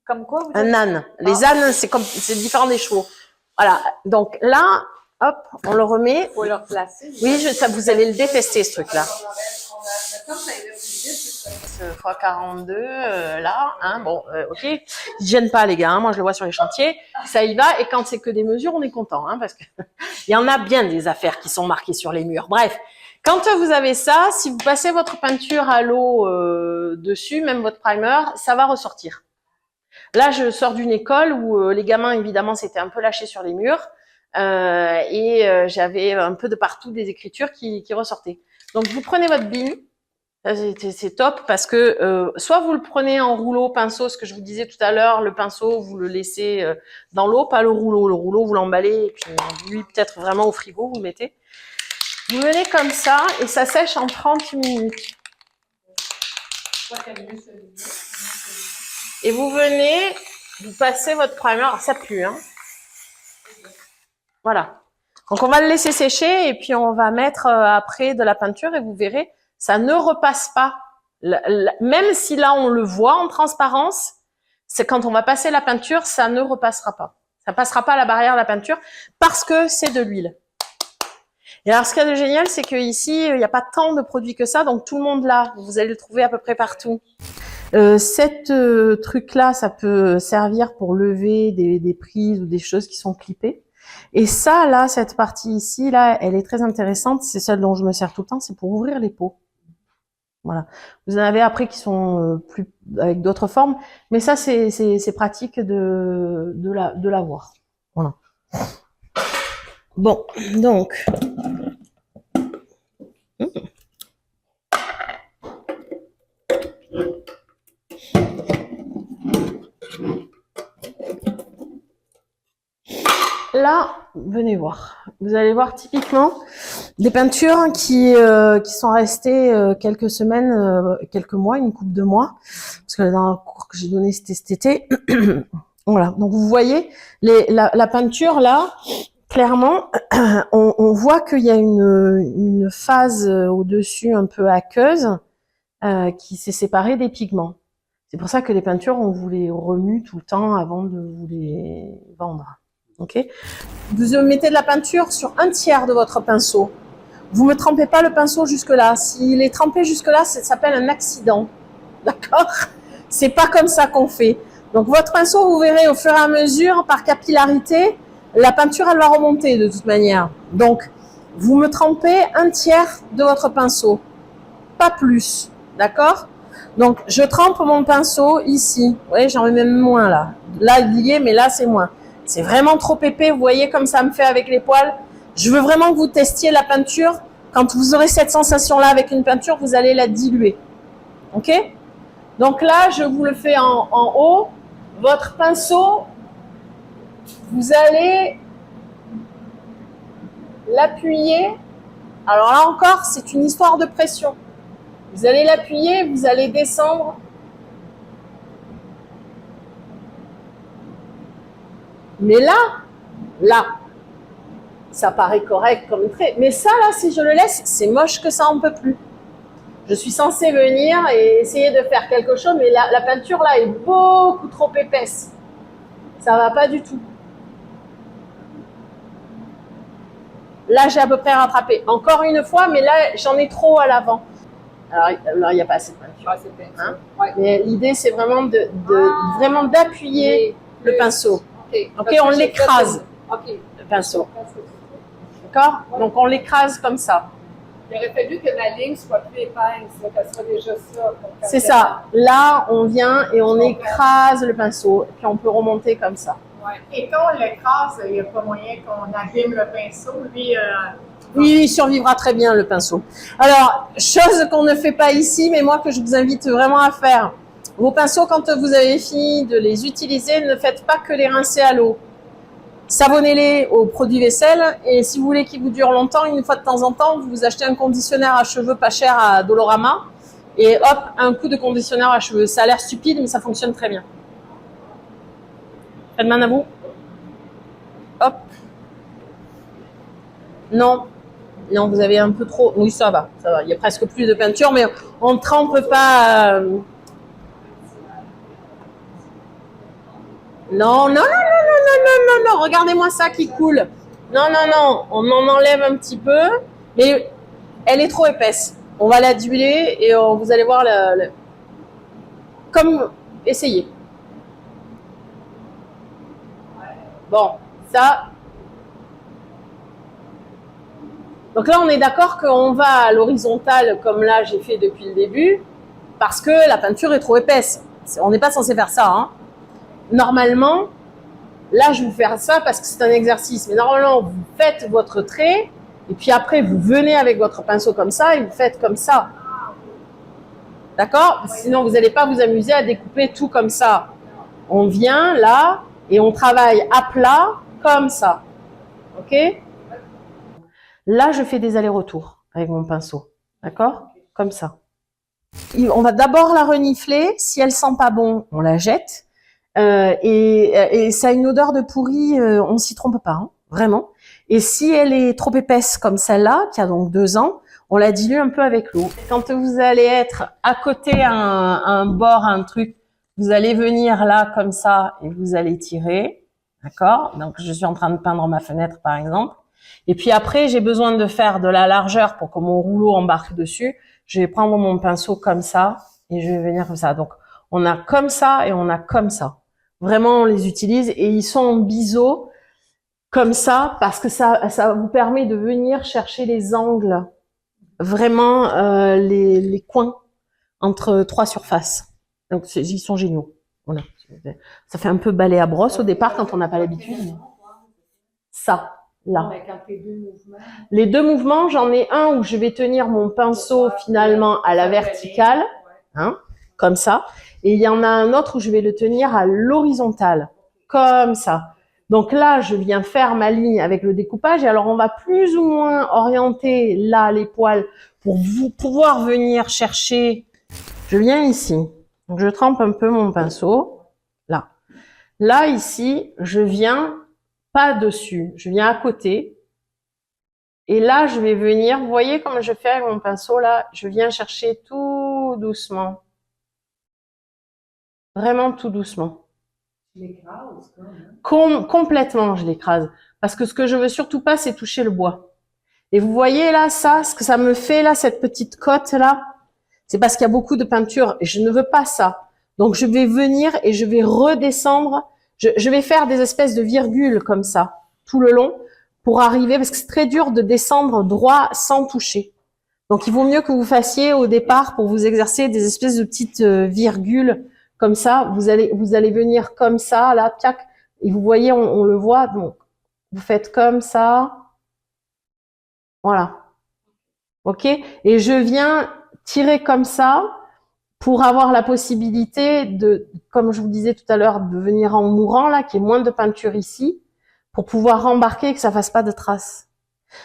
Comme quoi, vous Un âne. Les ânes, c'est différent des chevaux. Voilà. Donc là, hop, on le remet. faut le replacer. Oui, ça, vous allez le détester, ce truc-là. Comme ça irait plus vite, Fois 42, là, hein, bon, ok. Ils gênent pas, les gars, hein, moi je le vois sur les chantiers, ça y va, et quand c'est que des mesures, on est content, hein, parce que il y en a bien des affaires qui sont marquées sur les murs. Bref, quand vous avez ça, si vous passez votre peinture à l'eau dessus, même votre primer, ça va ressortir. Là, je sors d'une école où les gamins, évidemment, s'étaient un peu lâchés sur les murs, et j'avais un peu de partout des écritures qui ressortaient. Donc, vous prenez votre bine, c'est top parce que soit vous le prenez en rouleau, pinceau, ce que je vous disais tout à l'heure, le pinceau, vous le laissez dans l'eau, pas le rouleau. Le rouleau, vous l'emballez et puis lui, peut-être vraiment au frigo, vous le mettez. Vous venez comme ça et ça sèche en 30 minutes. Et vous venez, vous passez votre primer, alors ça pue, hein. Voilà. Donc on va le laisser sécher et puis on va mettre après de la peinture et vous verrez, ça ne repasse pas. Même si là on le voit en transparence, c'est quand on va passer la peinture, ça ne repassera pas. Ça passera pas à la barrière de la peinture parce que c'est de l'huile. Et alors ce qu'il y a de génial, c'est que ici il n'y a pas tant de produits que ça, donc tout le monde l'a. Vous allez le trouver à peu près partout. Cette truc-là, ça peut servir pour lever des prises ou des choses qui sont clippées. Et ça, là, cette partie ici, là, elle est très intéressante. C'est celle dont je me sers tout le temps, c'est pour ouvrir les pots. Voilà. Vous en avez après qui sont plus avec d'autres formes, mais ça, c'est pratique de l'avoir. Voilà. Bon, donc. Là, venez voir. Vous allez voir typiquement des peintures qui sont restées quelques semaines, quelques mois, une couple de mois, parce que dans le cours que j'ai donné c'était cet été. Voilà. Donc vous voyez la peinture là, clairement, on voit qu'il y a une phase au-dessus un peu aqueuse qui s'est séparée des pigments. C'est pour ça que les peintures, on vous les remue tout le temps avant de vous les vendre. Ok. Vous mettez de la peinture sur un tiers de votre pinceau. Vous ne trempez pas le pinceau jusque-là. S'il est trempé jusque-là, ça s'appelle un accident. D'accord? C'est pas comme ça qu'on fait. Donc votre pinceau, vous verrez au fur et à mesure, par capillarité, la peinture, elle va remonter de toute manière. Donc, vous me trempez un tiers de votre pinceau. Pas plus. D'accord? Donc, je trempe mon pinceau ici. Vous voyez, j'en mets même moins là. Là, il y est, mais là, c'est moins. C'est vraiment trop épais, vous voyez comme ça me fait avec les poils. Je veux vraiment que vous testiez la peinture. Quand vous aurez cette sensation-là avec une peinture, vous allez la diluer. Ok? Donc là, je vous le fais en haut. Votre pinceau, vous allez l'appuyer. Alors là encore, c'est une histoire de pression. Vous allez l'appuyer, vous allez descendre. Mais là, ça paraît correct comme trait. Mais ça, là, si je le laisse, c'est moche que ça en peut plus. Je suis censée venir et essayer de faire quelque chose, mais la peinture là est beaucoup trop épaisse. Ça va pas du tout. Là, j'ai à peu près rattrapé. Encore une fois, mais là, j'en ai trop à l'avant. Alors, là, il n'y a pas assez de peinture. Hein? Ouais. Mais l'idée, c'est vraiment vraiment d'appuyer le pinceau. Ok, on l'écrase. Le pinceau. D'accord? Donc, on l'écrase comme ça. Il aurait fallu que la ligne soit plus épaisse, qu'elle soit déjà ça. C'est ça. Là, on vient et on écrase le pinceau. Puis, on peut remonter comme ça. Ouais. Et quand on l'écrase, il n'y a pas moyen qu'on abîme le pinceau. Lui, oui, il survivra très bien, le pinceau. Alors, chose qu'on ne fait pas ici, mais moi que je vous invite vraiment à faire. Vos pinceaux, quand vous avez fini de les utiliser, ne faites pas que les rincer à l'eau. Savonnez-les au produit vaisselle et si vous voulez qu'ils vous durent longtemps, une fois de temps en temps, vous achetez un conditionnaire à cheveux pas cher à Dolorama et hop, un coup de conditionnaire à cheveux. Ça a l'air stupide, mais ça fonctionne très bien. Faites main à vous. Hop. Non. Non, vous avez un peu trop... Oui, ça va, ça va. Il y a presque plus de peinture, mais on ne trempe pas... Non, non, non, non, non, non, non, non, non. Regardez-moi ça qui coule. Non, non, non. On en enlève un petit peu, mais elle est trop épaisse. On va la diluer et vous allez voir comme... Essayez. Bon, ça... Donc là, on est d'accord qu'on va à l'horizontale, comme là, j'ai fait depuis le début, parce que la peinture est trop épaisse. On n'est pas censé faire ça. Hein. Normalement, là, je vais vous faire ça parce que c'est un exercice. Mais normalement, vous faites votre trait, et puis après, vous venez avec votre pinceau comme ça, et vous faites comme ça. D'accord? Sinon, vous n'allez pas vous amuser à découper tout comme ça. On vient là, et on travaille à plat, comme ça. Ok? Là, je fais des allers-retours avec mon pinceau. D'accord? Comme ça. On va d'abord la renifler. Si elle sent pas bon, on la jette. Et ça a une odeur de pourri, on s'y trompe pas, hein, vraiment. Et si elle est trop épaisse comme celle-là, qui a donc 2 ans, on la dilue un peu avec l'eau. Quand vous allez être à côté à un bord, un truc, vous allez venir là comme ça et vous allez tirer. D'accord? Donc, je suis en train de peindre ma fenêtre, par exemple. Et puis après, j'ai besoin de faire de la largeur pour que mon rouleau embarque dessus. Je vais prendre mon pinceau comme ça et je vais venir comme ça. Donc, on a comme ça et on a comme ça. Vraiment, on les utilise et ils sont en biseau comme ça parce que ça vous permet de venir chercher les angles, vraiment les coins entre 3 surfaces. Donc, ils sont géniaux. Voilà. Ça fait un peu balai à brosse au départ quand on n'a pas l'habitude. Mais... Ça. Là. Les 2 mouvements, j'en ai un où je vais tenir mon pinceau finalement à la verticale, hein, comme ça. Et il y en a un autre où je vais le tenir à l'horizontale, comme ça. Donc là, je viens faire ma ligne avec le découpage. Et alors, on va plus ou moins orienter là les poils pour vous pouvoir venir chercher. Je viens ici. Donc, je trempe un peu mon pinceau. Là. Là, ici, je viens pas dessus. Je viens à côté. Et là, je vais venir, vous voyez comme je fais avec mon pinceau là, je viens chercher tout doucement. Vraiment tout doucement. Tu l'écrases, Complètement, je l'écrase. Parce que ce que je veux surtout pas, c'est toucher le bois. Et vous voyez là, ça, ce que ça me fait là, cette petite cote là, c'est parce qu'il y a beaucoup de peinture et je ne veux pas ça. Donc je vais venir et je vais redescendre. Je vais faire des espèces de virgules comme ça, tout le long, pour arriver, parce que c'est très dur de descendre droit sans toucher. Donc il vaut mieux que vous fassiez au départ, pour vous exercer, des espèces de petites virgules comme ça. Vous allez venir comme ça, là, tac, et vous voyez, on le voit. Donc vous faites comme ça, voilà. Ok. Et je viens tirer comme ça pour avoir la possibilité de, comme je vous disais tout à l'heure, de venir en mourant là, qu'il y ait moins de peinture ici, pour pouvoir embarquer et que ça fasse pas de traces.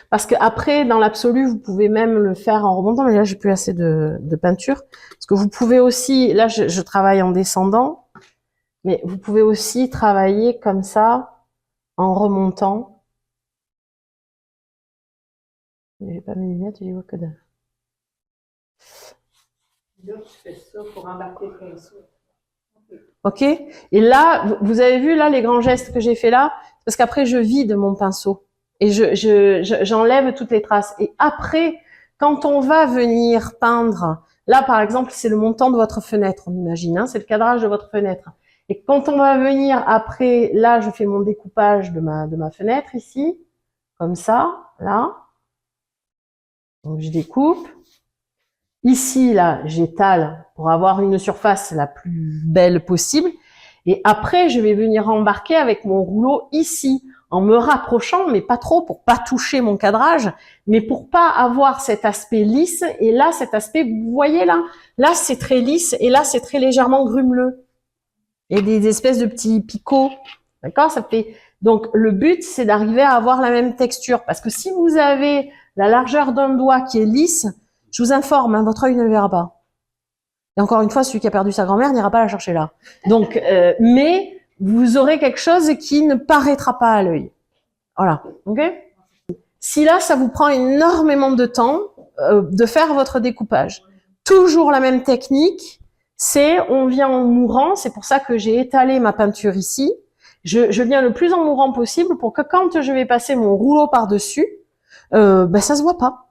Parce que après, dans l'absolu, vous pouvez même le faire en remontant, mais là, j'ai plus assez de peinture. Parce que vous pouvez aussi, là, je travaille en descendant, mais vous pouvez aussi travailler comme ça, en remontant. J'ai pas mes lunettes, j'y vois que dalle. Là, tu fais ça pour embarquer le pinceau. Ok? Et là, vous avez vu là les grands gestes que j'ai fait là? Parce qu'après, je vide mon pinceau et j'enlève toutes les traces. Et après, quand on va venir peindre, là par exemple, c'est le montant de votre fenêtre, on imagine, hein, c'est le cadrage de votre fenêtre. Et quand on va venir après, là, je fais mon découpage de ma fenêtre ici, comme ça, là. Donc je découpe. Ici, là, j'étale pour avoir une surface la plus belle possible. Et après, je vais venir embarquer avec mon rouleau ici, en me rapprochant, mais pas trop pour pas toucher mon cadrage, mais pour pas avoir cet aspect lisse. Et là, cet aspect, vous voyez là c'est très lisse et là c'est très légèrement grumeleux. Et des espèces de petits picots, d'accord? Ça fait. Donc le but, c'est d'arriver à avoir la même texture, parce que si vous avez la largeur d'un doigt qui est lisse, je vous informe, hein, votre œil ne le verra pas. Et encore une fois, celui qui a perdu sa grand-mère n'ira pas la chercher là. Donc, mais vous aurez quelque chose qui ne paraîtra pas à l'œil. Voilà, ok? Si là, ça vous prend énormément de temps de faire votre découpage, toujours la même technique, c'est on vient en mourant. C'est pour ça que j'ai étalé ma peinture ici. Je viens le plus en mourant possible pour que quand je vais passer mon rouleau par-dessus, ben ça se voit pas.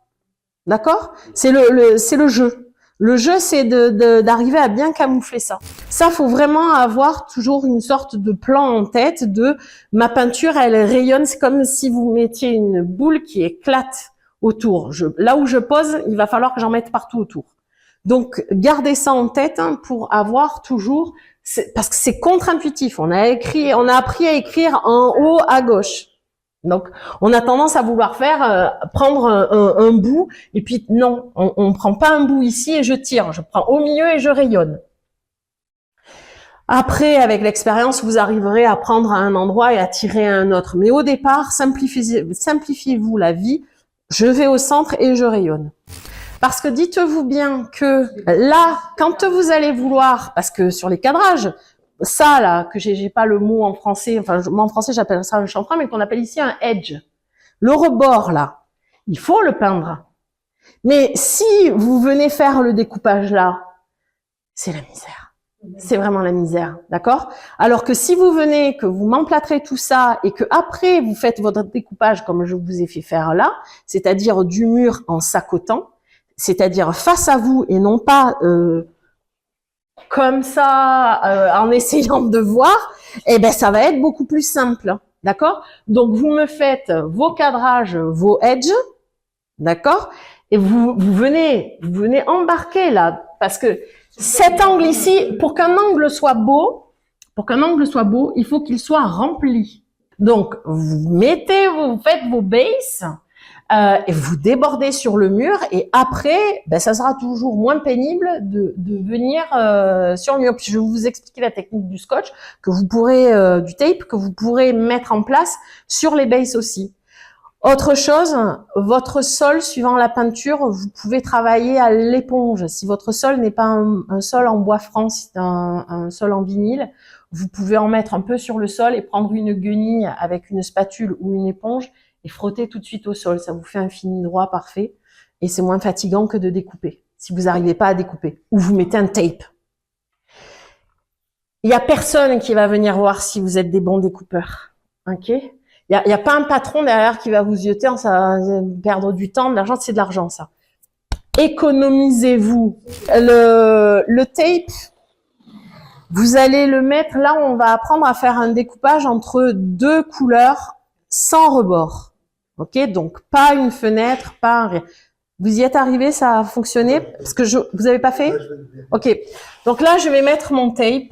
D'accord? C'est le jeu. Le jeu, c'est d'arriver à bien camoufler ça. Ça, faut vraiment avoir toujours une sorte de plan en tête de ma peinture, elle rayonne. C'est comme si vous mettiez une boule qui éclate autour. Là où je pose, il va falloir que j'en mette partout autour. Donc, gardez ça en tête hein, pour avoir toujours, parce que c'est contre-intuitif. On a appris à écrire en haut à gauche. Donc, on a tendance à vouloir prendre un bout, et puis non, on prend pas un bout ici et je tire, je prends au milieu et je rayonne. Après, avec l'expérience, vous arriverez à prendre à un endroit et à tirer à un autre. Mais au départ, simplifiez-vous la vie. Je vais au centre et je rayonne. Parce que dites-vous bien que là, quand vous allez vouloir, parce que sur les cadrages, ça là, que j'ai pas le mot en français, enfin moi en français j'appelle ça un chanfrein, mais qu'on appelle ici un edge. Le rebord là, il faut le peindre. Mais si vous venez faire le découpage là, c'est la misère. C'est vraiment la misère, d'accord? Alors que si vous venez, que vous m'emplâtrez tout ça et que après vous faites votre découpage comme je vous ai fait faire là, c'est-à-dire du mur en s'accotant, c'est-à-dire face à vous et non pas comme ça en essayant de voir, eh ben ça va être beaucoup plus simple, d'accord? Donc vous me faites vos cadrages, vos edges, d'accord? Et vous venez embarquer là, parce que cet angle ici, pour qu'un angle soit beau, il faut qu'il soit rempli. Donc vous faites vos bases. Et vous débordez sur le mur et après, ben, ça sera toujours moins pénible de venir sur le mur. Puis je vais vous expliquer la technique du scotch que vous pourrez, du tape que vous pourrez mettre en place sur les bases aussi. Autre chose, votre sol, suivant la peinture, vous pouvez travailler à l'éponge. Si votre sol n'est pas un sol en bois franc, c'est un sol en vinyle, vous pouvez en mettre un peu sur le sol et prendre une guenille avec une spatule ou une éponge et frotter tout de suite au sol. Ça vous fait un fini droit parfait et c'est moins fatigant que de découper, si vous n'arrivez pas à découper. Ou vous mettez un tape. Il y a personne qui va venir voir si vous êtes des bons découpeurs. Ok? Il y a pas un patron derrière qui va vous zioter, ça va perdre du temps, de l'argent, c'est de l'argent ça. Économisez-vous. Le tape, vous allez le mettre là où on va apprendre à faire un découpage entre deux couleurs sans rebord. Ok, donc pas une fenêtre, pas un rien. Vous y êtes arrivé, ça a fonctionné? Parce que vous avez pas fait? Ok, donc là je vais mettre mon tape.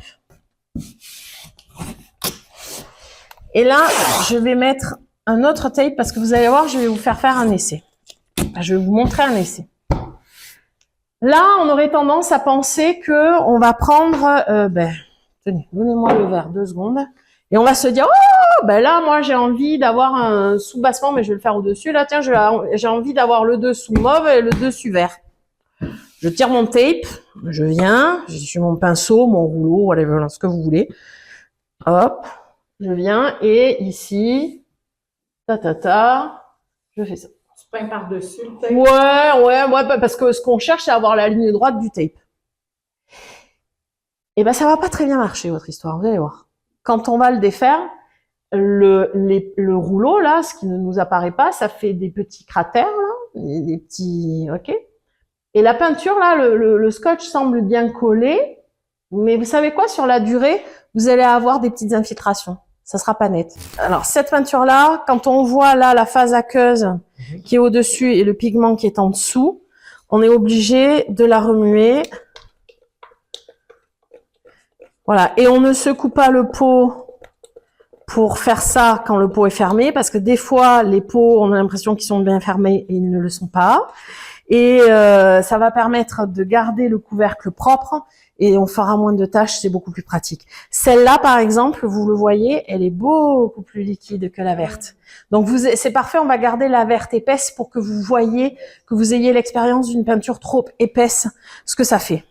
Et là, je vais mettre un autre tape parce que vous allez voir, je vais vous faire un essai. Je vais vous montrer un essai. Là, on aurait tendance à penser que on va prendre, tenez, donnez-moi le verre 2 secondes, et on va se dire, oh, ben là, moi, j'ai envie d'avoir un sous-bassement, mais je vais le faire au-dessus. Là, tiens, j'ai envie d'avoir le dessous mauve et le dessus vert. Je tire mon tape, je viens, je suis mon pinceau, mon rouleau, whatever, ce que vous voulez. Hop. Je viens et ici, je fais ça. Tu peins par-dessus le tape? Ouais, parce que ce qu'on cherche, c'est avoir la ligne droite du tape. eh ben ça va pas très bien marcher votre histoire, vous allez voir. Quand on va le défaire, le rouleau là, ce qui ne nous apparaît pas, ça fait des petits cratères là, des petits, ok. Et la peinture là, le scotch semble bien collé, mais vous savez quoi, sur la durée, vous allez avoir des petites infiltrations. Ça sera pas net. Alors cette peinture là, quand on voit là la phase aqueuse qui est au-dessus et le pigment qui est en dessous, on est obligé de la remuer. Voilà, et on ne secoue pas le pot pour faire ça quand le pot est fermé, parce que des fois, les pots, on a l'impression qu'ils sont bien fermés et ils ne le sont pas. Et ça va permettre de garder le couvercle propre et on fera moins de tâches, c'est beaucoup plus pratique. Celle-là, par exemple, vous le voyez, elle est beaucoup plus liquide que la verte. Donc c'est parfait, on va garder la verte épaisse pour que vous voyez, que vous ayez l'expérience d'une peinture trop épaisse, ce que ça fait.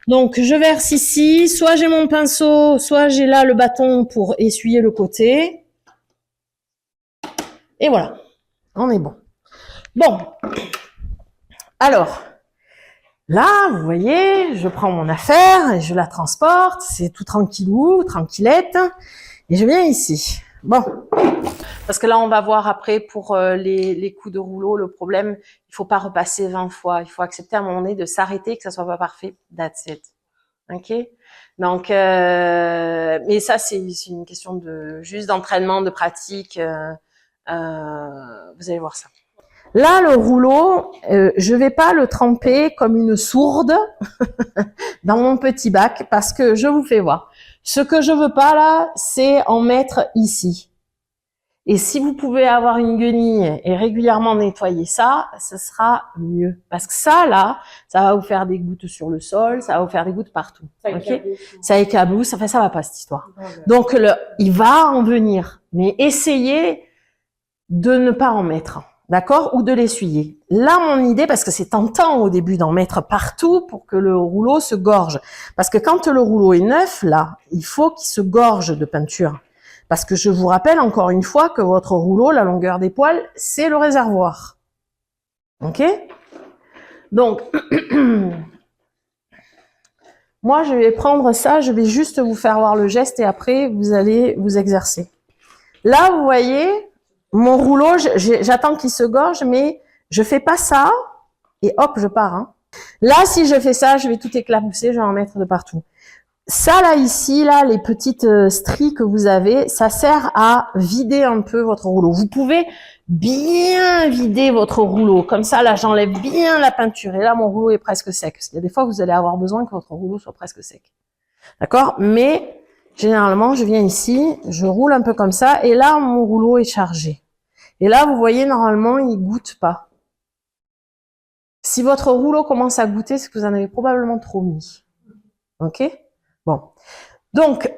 Donc, je verse ici, soit j'ai mon pinceau, soit j'ai là le bâton pour essuyer le côté. Et voilà, on est bon. Bon, alors, là, vous voyez, je prends mon affaire et je la transporte, c'est tout tranquillou, tranquillette, et je viens ici. Bon, parce que là, on va voir après pour les coups de rouleau, le problème, il faut pas repasser 20 fois, il faut accepter à un moment donné de s'arrêter, que ça soit pas parfait, that's it. Ok, donc mais ça c'est une question de juste d'entraînement, de pratique. Vous allez voir ça. Là le rouleau, je vais pas le tremper comme une sourde dans mon petit bac parce que je vous fais voir. Ce que je veux pas là, c'est en mettre ici. Et si vous pouvez avoir une guenille et régulièrement nettoyer ça, ce sera mieux. Parce que ça, là, ça va vous faire des gouttes sur le sol, ça va vous faire des gouttes partout. Ça éclabousse, enfin, ça va pas, cette histoire. Donc, il va en venir. Mais essayez de ne pas en mettre. D'accord? Ou de l'essuyer. Là, mon idée, parce que c'est tentant au début d'en mettre partout pour que le rouleau se gorge. Parce que quand le rouleau est neuf, là, il faut qu'il se gorge de peinture. Parce que je vous rappelle encore une fois que votre rouleau, la longueur des poils, c'est le réservoir. Ok? Donc, moi, je vais prendre ça, je vais juste vous faire voir le geste et après, vous allez vous exercer. Là, vous voyez, mon rouleau, j'attends qu'il se gorge, mais je fais pas ça et hop, je pars. Hein. Là, si je fais ça, je vais tout éclabousser, je vais en mettre de partout. Ça, là, ici, là, les petites stries que vous avez, ça sert à vider un peu votre rouleau. Vous pouvez bien vider votre rouleau. Comme ça, là, j'enlève bien la peinture. Et là, mon rouleau est presque sec. Parce qu'il y a des fois, vous allez avoir besoin que votre rouleau soit presque sec. D'accord? Mais, généralement, je viens ici, je roule un peu comme ça. Et là, mon rouleau est chargé. Et là, vous voyez, normalement, il goûte pas. Si votre rouleau commence à goûter, c'est que vous en avez probablement trop mis. Ok? Bon, donc,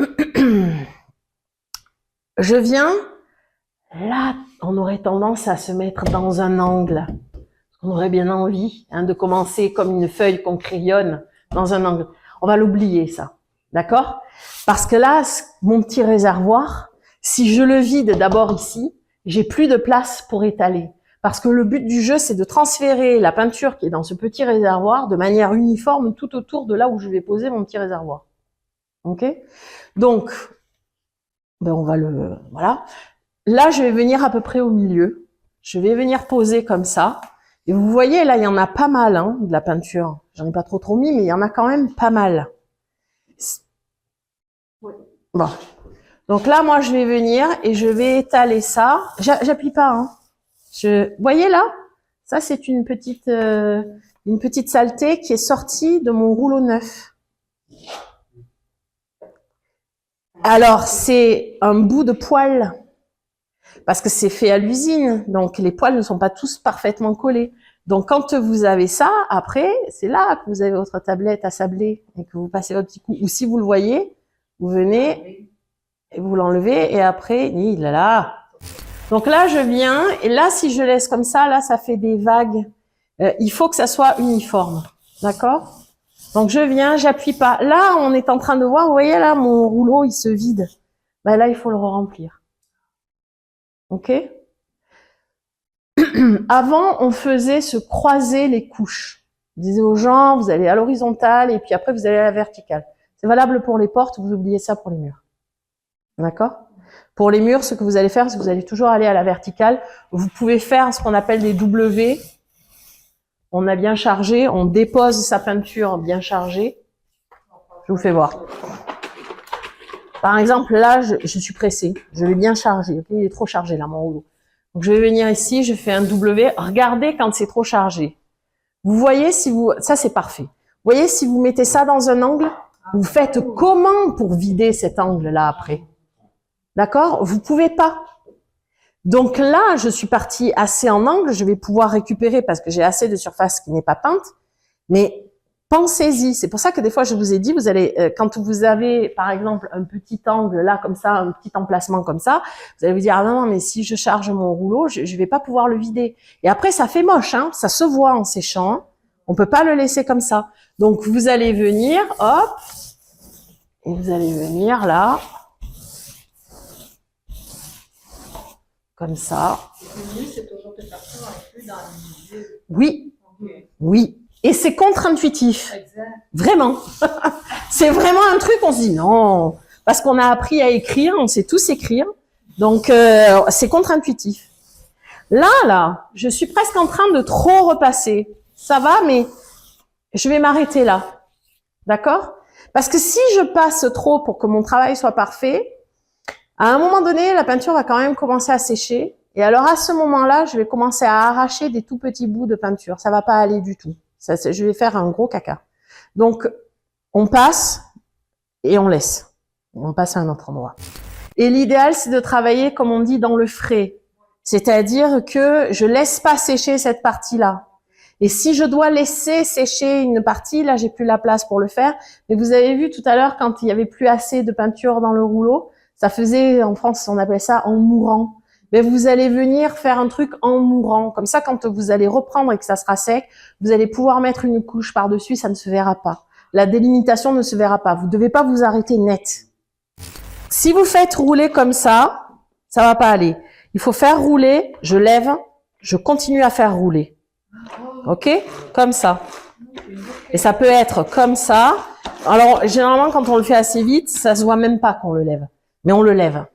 je viens, là, on aurait tendance à se mettre dans un angle. On aurait bien envie de commencer comme une feuille qu'on crayonne dans un angle. On va l'oublier, ça, d'accord? Parce que là, mon petit réservoir, si je le vide d'abord ici, j'ai plus de place pour étaler. Parce que le but du jeu, c'est de transférer la peinture qui est dans ce petit réservoir de manière uniforme tout autour de là où je vais poser mon petit réservoir. Ok, donc, ben on va voilà. Là, je vais venir à peu près au milieu. Je vais venir poser comme ça. Et vous voyez, là, il y en a pas mal, hein, de la peinture. J'en ai pas trop mis, mais il y en a quand même pas mal. Bon. Donc là, moi, je vais venir et je vais étaler ça. J'appuie pas, hein. Vous voyez là? Ça, c'est une petite saleté qui est sortie de mon rouleau neuf. Alors, c'est un bout de poil, parce que c'est fait à l'usine, donc les poils ne sont pas tous parfaitement collés. Donc, quand vous avez ça, après, c'est là que vous avez votre tablette à sabler et que vous passez votre petit coup. Ou si vous le voyez, vous venez et vous l'enlevez et après, il est là. Donc là, je viens et là, si je laisse comme ça, là, ça fait des vagues. Il faut que ça soit uniforme, d'accord ? Donc, je viens, j'appuie pas. Là, on est en train de voir, vous voyez là, mon rouleau, il se vide. Ben là, il faut le remplir. Ok? Avant, on faisait se croiser les couches. On disait aux gens, vous allez à l'horizontale et puis après, vous allez à la verticale. C'est valable pour les portes, vous oubliez ça pour les murs. D'accord? Pour les murs, ce que vous allez faire, c'est que vous allez toujours aller à la verticale. Vous pouvez faire ce qu'on appelle des W. On a bien chargé, on dépose sa peinture bien chargée. Je vous fais voir. Par exemple, là, je suis pressée. Je vais bien charger. Okay, il est trop chargé, là, mon rouleau. Donc, je vais venir ici, je fais un W. Regardez quand c'est trop chargé. Vous voyez si vous... Ça, c'est parfait. Vous voyez si vous mettez ça dans un angle, vous faites comment pour vider cet angle-là après? D'accord? Vous pouvez pas. Donc là, je suis partie assez en angle. Je vais pouvoir récupérer parce que j'ai assez de surface qui n'est pas peinte. Mais pensez-y. C'est pour ça que des fois, je vous ai dit, vous allez, quand vous avez, par exemple, un petit angle là, comme ça, un petit emplacement comme ça, vous allez vous dire, ah non, mais si je charge mon rouleau, je vais pas pouvoir le vider. Et après, ça fait moche, hein. Ça se voit en séchant. Hein. On peut pas le laisser comme ça. Donc, vous allez venir, hop, et vous allez venir là, comme ça. C'est toujours de faire ça inclus dans l'idée. Oui, Okay. oui. Et c'est contre-intuitif. Exact. Vraiment. C'est vraiment un truc, on se dit non. Parce qu'on a appris à écrire, on sait tous écrire. Donc, c'est contre-intuitif. Là, je suis presque en train de trop repasser. Ça va, mais je vais m'arrêter là. D'accord? Parce que si je passe trop pour que mon travail soit parfait, à un moment donné, la peinture va quand même commencer à sécher. Et alors, à ce moment-là, je vais commencer à arracher des tout petits bouts de peinture. Ça va pas aller du tout. Ça, je vais faire un gros caca. Donc, on passe et on laisse. On passe à un autre endroit. Et l'idéal, c'est de travailler, comme on dit, dans le frais. C'est-à-dire que je laisse pas sécher cette partie-là. Et si je dois laisser sécher une partie, là, j'ai plus la place pour le faire. Mais vous avez vu tout à l'heure, quand il y avait plus assez de peinture dans le rouleau, ça faisait, en France, on appelle ça en mourant. Mais vous allez venir faire un truc en mourant. Comme ça, quand vous allez reprendre et que ça sera sec, vous allez pouvoir mettre une couche par-dessus, ça ne se verra pas. La délimitation ne se verra pas. Vous ne devez pas vous arrêter net. Si vous faites rouler comme ça va pas aller. Il faut faire rouler, je lève, je continue à faire rouler. Ok? Comme ça. Et ça peut être comme ça. Alors, généralement, quand on le fait assez vite, ça se voit même pas qu'on le lève. Mais on le lève.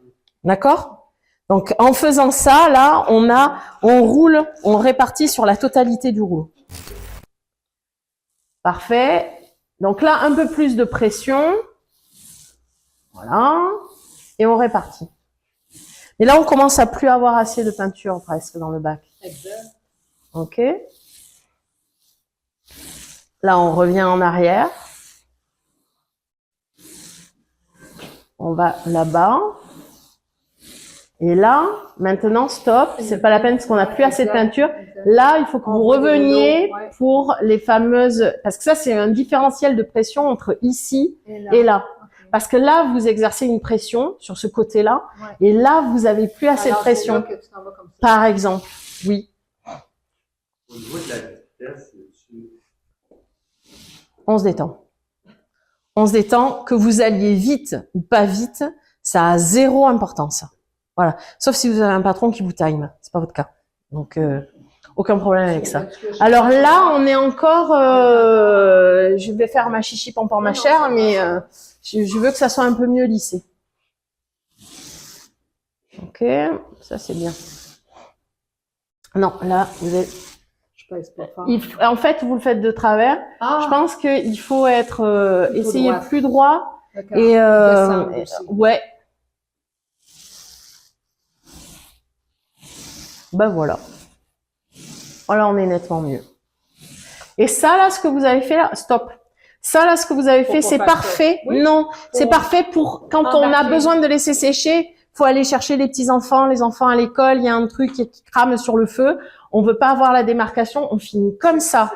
D'accord? Donc, en faisant ça, là, on roule, on répartit sur la totalité du rouleau. Parfait. Donc là, un peu plus de pression. Voilà. Et on répartit. Et là, on commence à plus avoir assez de peinture presque dans le bac. Exact. Ok. Là, on revient en arrière. On va là-bas. Et là, maintenant, stop. C'est pas la peine parce qu'on n'a plus assez de peinture. Là, il faut que vous reveniez pour les fameuses... Parce que ça, c'est un différentiel de pression entre ici et là. Okay. Parce que là, vous exercez une pression sur ce côté-là. Ouais. Et là, vous avez plus assez de pression. Par exemple, oui. Au niveau de la vitesse, on se détend. On se détend. Que vous alliez vite ou pas vite, ça a zéro importance. Voilà. Sauf si vous avez un patron qui vous time. C'est pas votre cas. Donc, aucun problème avec ça. Alors là, on est encore, je vais faire ma chichi pampan ma chère, mais je veux que ça soit un peu mieux lissé. Ok. Ça, c'est bien. Non, là, vous êtes... En fait, vous le faites de travers. Ah. Je pense qu'il faut être, essayer plus droit. Et, ouais. Ben voilà. Voilà, on est nettement mieux. Et ça, là, ce que vous avez fait là, stop. Ça, là, ce que vous avez fait, c'est parfait. Oui. Non, c'est parfait pour quand on a besoin de laisser sécher. Faut aller chercher les petits enfants, les enfants à l'école. Il y a un truc qui crame sur le feu. On veut pas avoir la démarcation. On finit comme ça.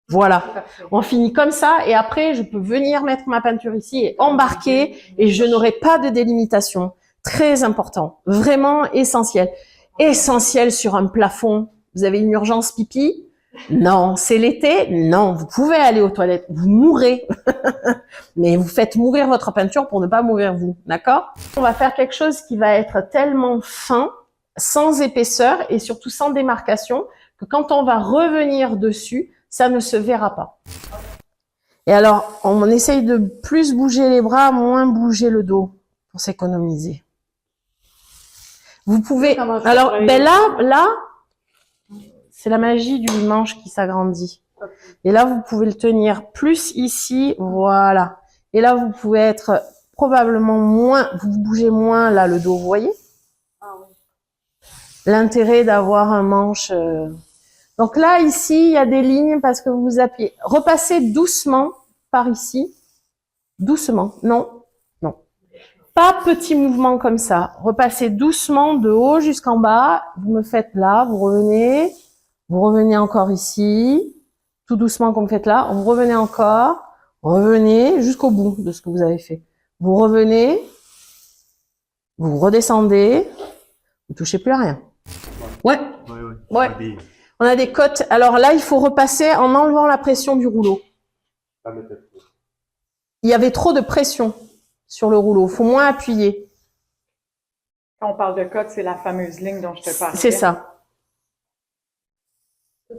Voilà. On finit comme ça. Et après, je peux venir mettre ma peinture ici et embarquer. Et je n'aurai pas de délimitation. Très important. Vraiment essentiel. Essentiel sur un plafond. Vous avez une urgence pipi? Non. C'est l'été? Non. Vous pouvez aller aux toilettes. Vous mourrez. Mais vous faites mourir votre peinture pour ne pas mourir vous. D'accord? On va faire quelque chose qui va être tellement fin, sans épaisseur et surtout sans démarcation que quand on va revenir dessus, ça ne se verra pas. Et alors, on essaye de plus bouger les bras, moins bouger le dos pour s'économiser. Vous pouvez, alors, ben là, c'est la magie du manche qui s'agrandit. Et là, vous pouvez le tenir plus ici, voilà. Et là, vous pouvez être probablement moins, vous bougez moins là le dos, vous voyez? L'intérêt d'avoir un manche. Donc là, ici, il y a des lignes parce que vous appuyez. Repassez doucement par ici. Doucement. Non, non. Pas petit mouvement comme ça. Repassez doucement de haut jusqu'en bas. Vous me faites là, vous revenez encore ici. Tout doucement comme vous faites là. Vous revenez encore. Revenez jusqu'au bout de ce que vous avez fait. Vous revenez. Vous redescendez. Vous touchez plus à rien. Ouais. Ouais. On a des côtes. Alors là, il faut repasser en enlevant la pression du rouleau. Il y avait trop de pression sur le rouleau. Il faut moins appuyer. Quand on parle de cote, c'est la fameuse ligne dont je te parlais. C'est ça.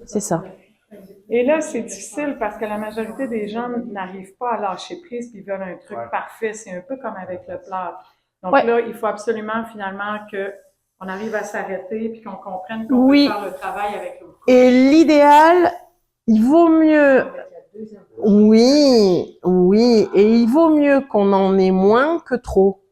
C'est ça. Et là, c'est difficile parce que la majorité des gens n'arrivent pas à lâcher prise puis veulent un truc parfait. C'est un peu comme avec le plâtre. Donc là, il faut absolument finalement que on arrive à s'arrêter puis qu'on comprenne qu'on peut faire le travail avec l'autre. Et l'idéal, il vaut mieux. Oui, et il vaut mieux qu'on en ait moins que trop.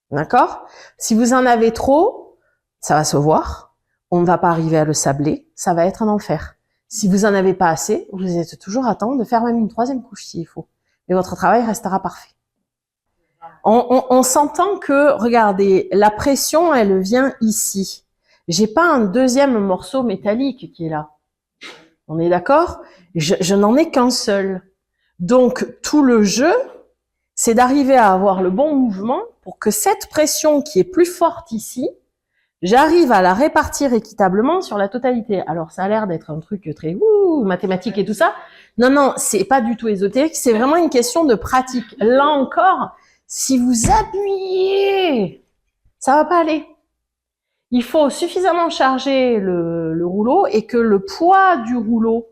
D'accord? Si vous en avez trop, ça va se voir. On ne va pas arriver à le sabler. Ça va être un enfer. Si vous en avez pas assez, vous êtes toujours à temps de faire même une troisième couche s'il faut. Et votre travail restera parfait. On s'entend que, regardez, la pression, elle vient ici. J'ai pas un deuxième morceau métallique qui est là. On est d'accord? Je n'en ai qu'un seul. Donc, tout le jeu, c'est d'arriver à avoir le bon mouvement pour que cette pression qui est plus forte ici, j'arrive à la répartir équitablement sur la totalité. Alors, ça a l'air d'être un truc très mathématique et tout ça. Non, non, c'est pas du tout ésotérique. C'est vraiment une question de pratique. Là encore, si vous appuyez, ça va pas aller. Il faut suffisamment charger le rouleau et que le poids du rouleau,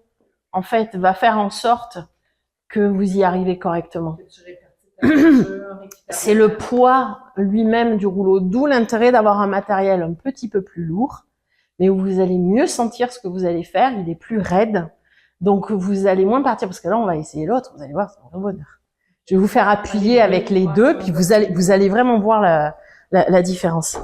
en fait, va faire en sorte que vous y arrivez correctement. C'est le poids lui-même du rouleau, d'où l'intérêt d'avoir un matériel un petit peu plus lourd, mais où vous allez mieux sentir ce que vous allez faire, il est plus raide, donc vous allez moins partir, parce que là on va essayer l'autre, vous allez voir, c'est un bonheur. Je vais vous faire appuyer avec les deux, puis vous allez vraiment voir la différence.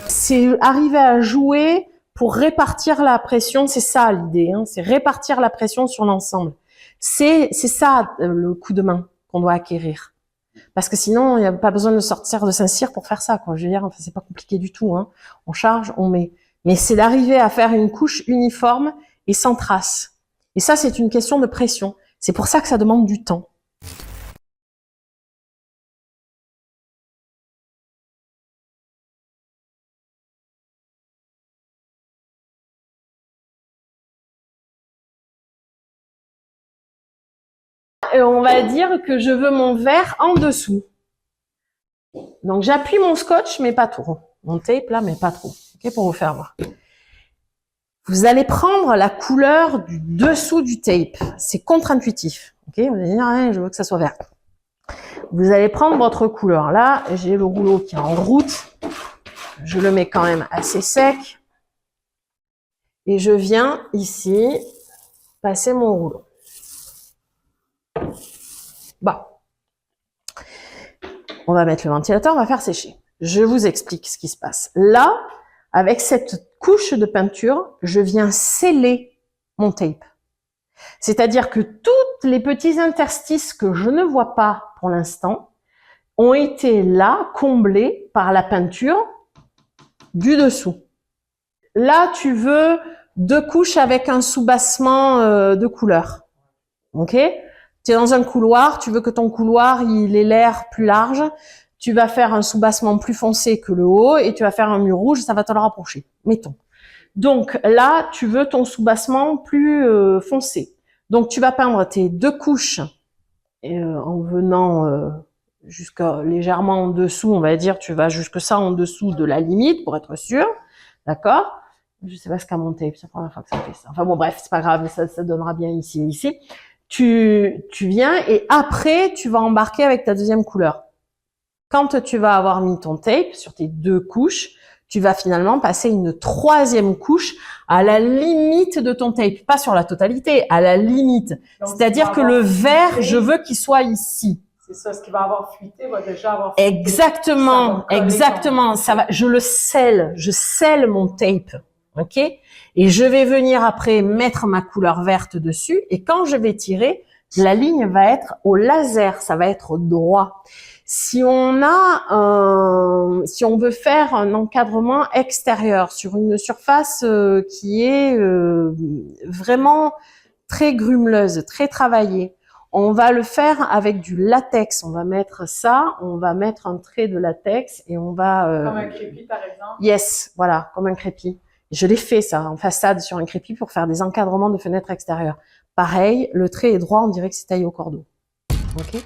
C'est arriver à jouer pour répartir la pression, c'est ça l'idée, hein, c'est répartir la pression sur l'ensemble. C'est ça le coup de main qu'on doit acquérir. Parce que sinon, il n'y a pas besoin de sortir de Saint-Cyr pour faire ça, quoi. Je veux dire, enfin, c'est pas compliqué du tout, hein. On charge, on met. Mais c'est d'arriver à faire une couche uniforme et sans trace. Et ça, c'est une question de pression. C'est pour ça que ça demande du temps. Et on va dire que je veux mon verre en dessous. Donc, j'appuie mon scotch, mais pas trop. Mon tape, là, mais pas trop. Ok, pour vous faire voir. Vous allez prendre la couleur du dessous du tape. C'est contre-intuitif. Ok, vous allez dire, ah, je veux que ça soit vert. Vous allez prendre votre couleur. Là, j'ai le rouleau qui est en route. Je le mets quand même assez sec. Et je viens ici passer mon rouleau. Bon. On va mettre le ventilateur, on va faire sécher. Je vous explique ce qui se passe. Là, avec cette couche de peinture, je viens sceller mon tape. C'est-à-dire que tous les petits interstices que je ne vois pas pour l'instant ont été là, comblés par la peinture du dessous. Là, tu veux 2 couches avec un soubassement de couleur. Ok ? Tu es dans un couloir, tu veux que ton couloir il ait l'air plus large, tu vas faire un soubassement plus foncé que le haut et tu vas faire un mur rouge, ça va te le rapprocher, mettons. Donc là, tu veux ton soubassement plus foncé. Donc tu vas peindre tes 2 couches en venant jusqu'à légèrement en dessous, on va dire, tu vas jusque ça en dessous de la limite pour être sûr, d'accord ? Je sais pas ce qu'a mon tape, c'est la première fois que ça fait ça. Enfin bon, bref, c'est pas grave, ça donnera bien ici et ici. tu viens et après, tu vas embarquer avec ta deuxième couleur. Quand tu vas avoir mis ton tape sur tes 2 couches, tu vas finalement passer une 3e couche à la limite de ton tape, pas sur la totalité, à la limite. C'est-à-dire que le vert, je veux qu'il soit ici. C'est ça, ce qui va avoir fuité va déjà avoir fuité. Exactement, exactement. Ça va, je scelle mon tape, ok? Et je vais venir après mettre ma couleur verte dessus. Et quand je vais tirer, la ligne va être au laser, ça va être droit. Si on veut faire un encadrement extérieur sur une surface qui est vraiment très grumeleuse, très travaillée, on va le faire avec du latex. On va mettre ça, on va mettre un trait de latex et on va... Comme un crépi, par exemple? Yes, voilà, comme un crépi. Je l'ai fait ça en façade sur un crépi pour faire des encadrements de fenêtres extérieures. Pareil, le trait est droit, on dirait que c'est taillé au cordeau. Ok ?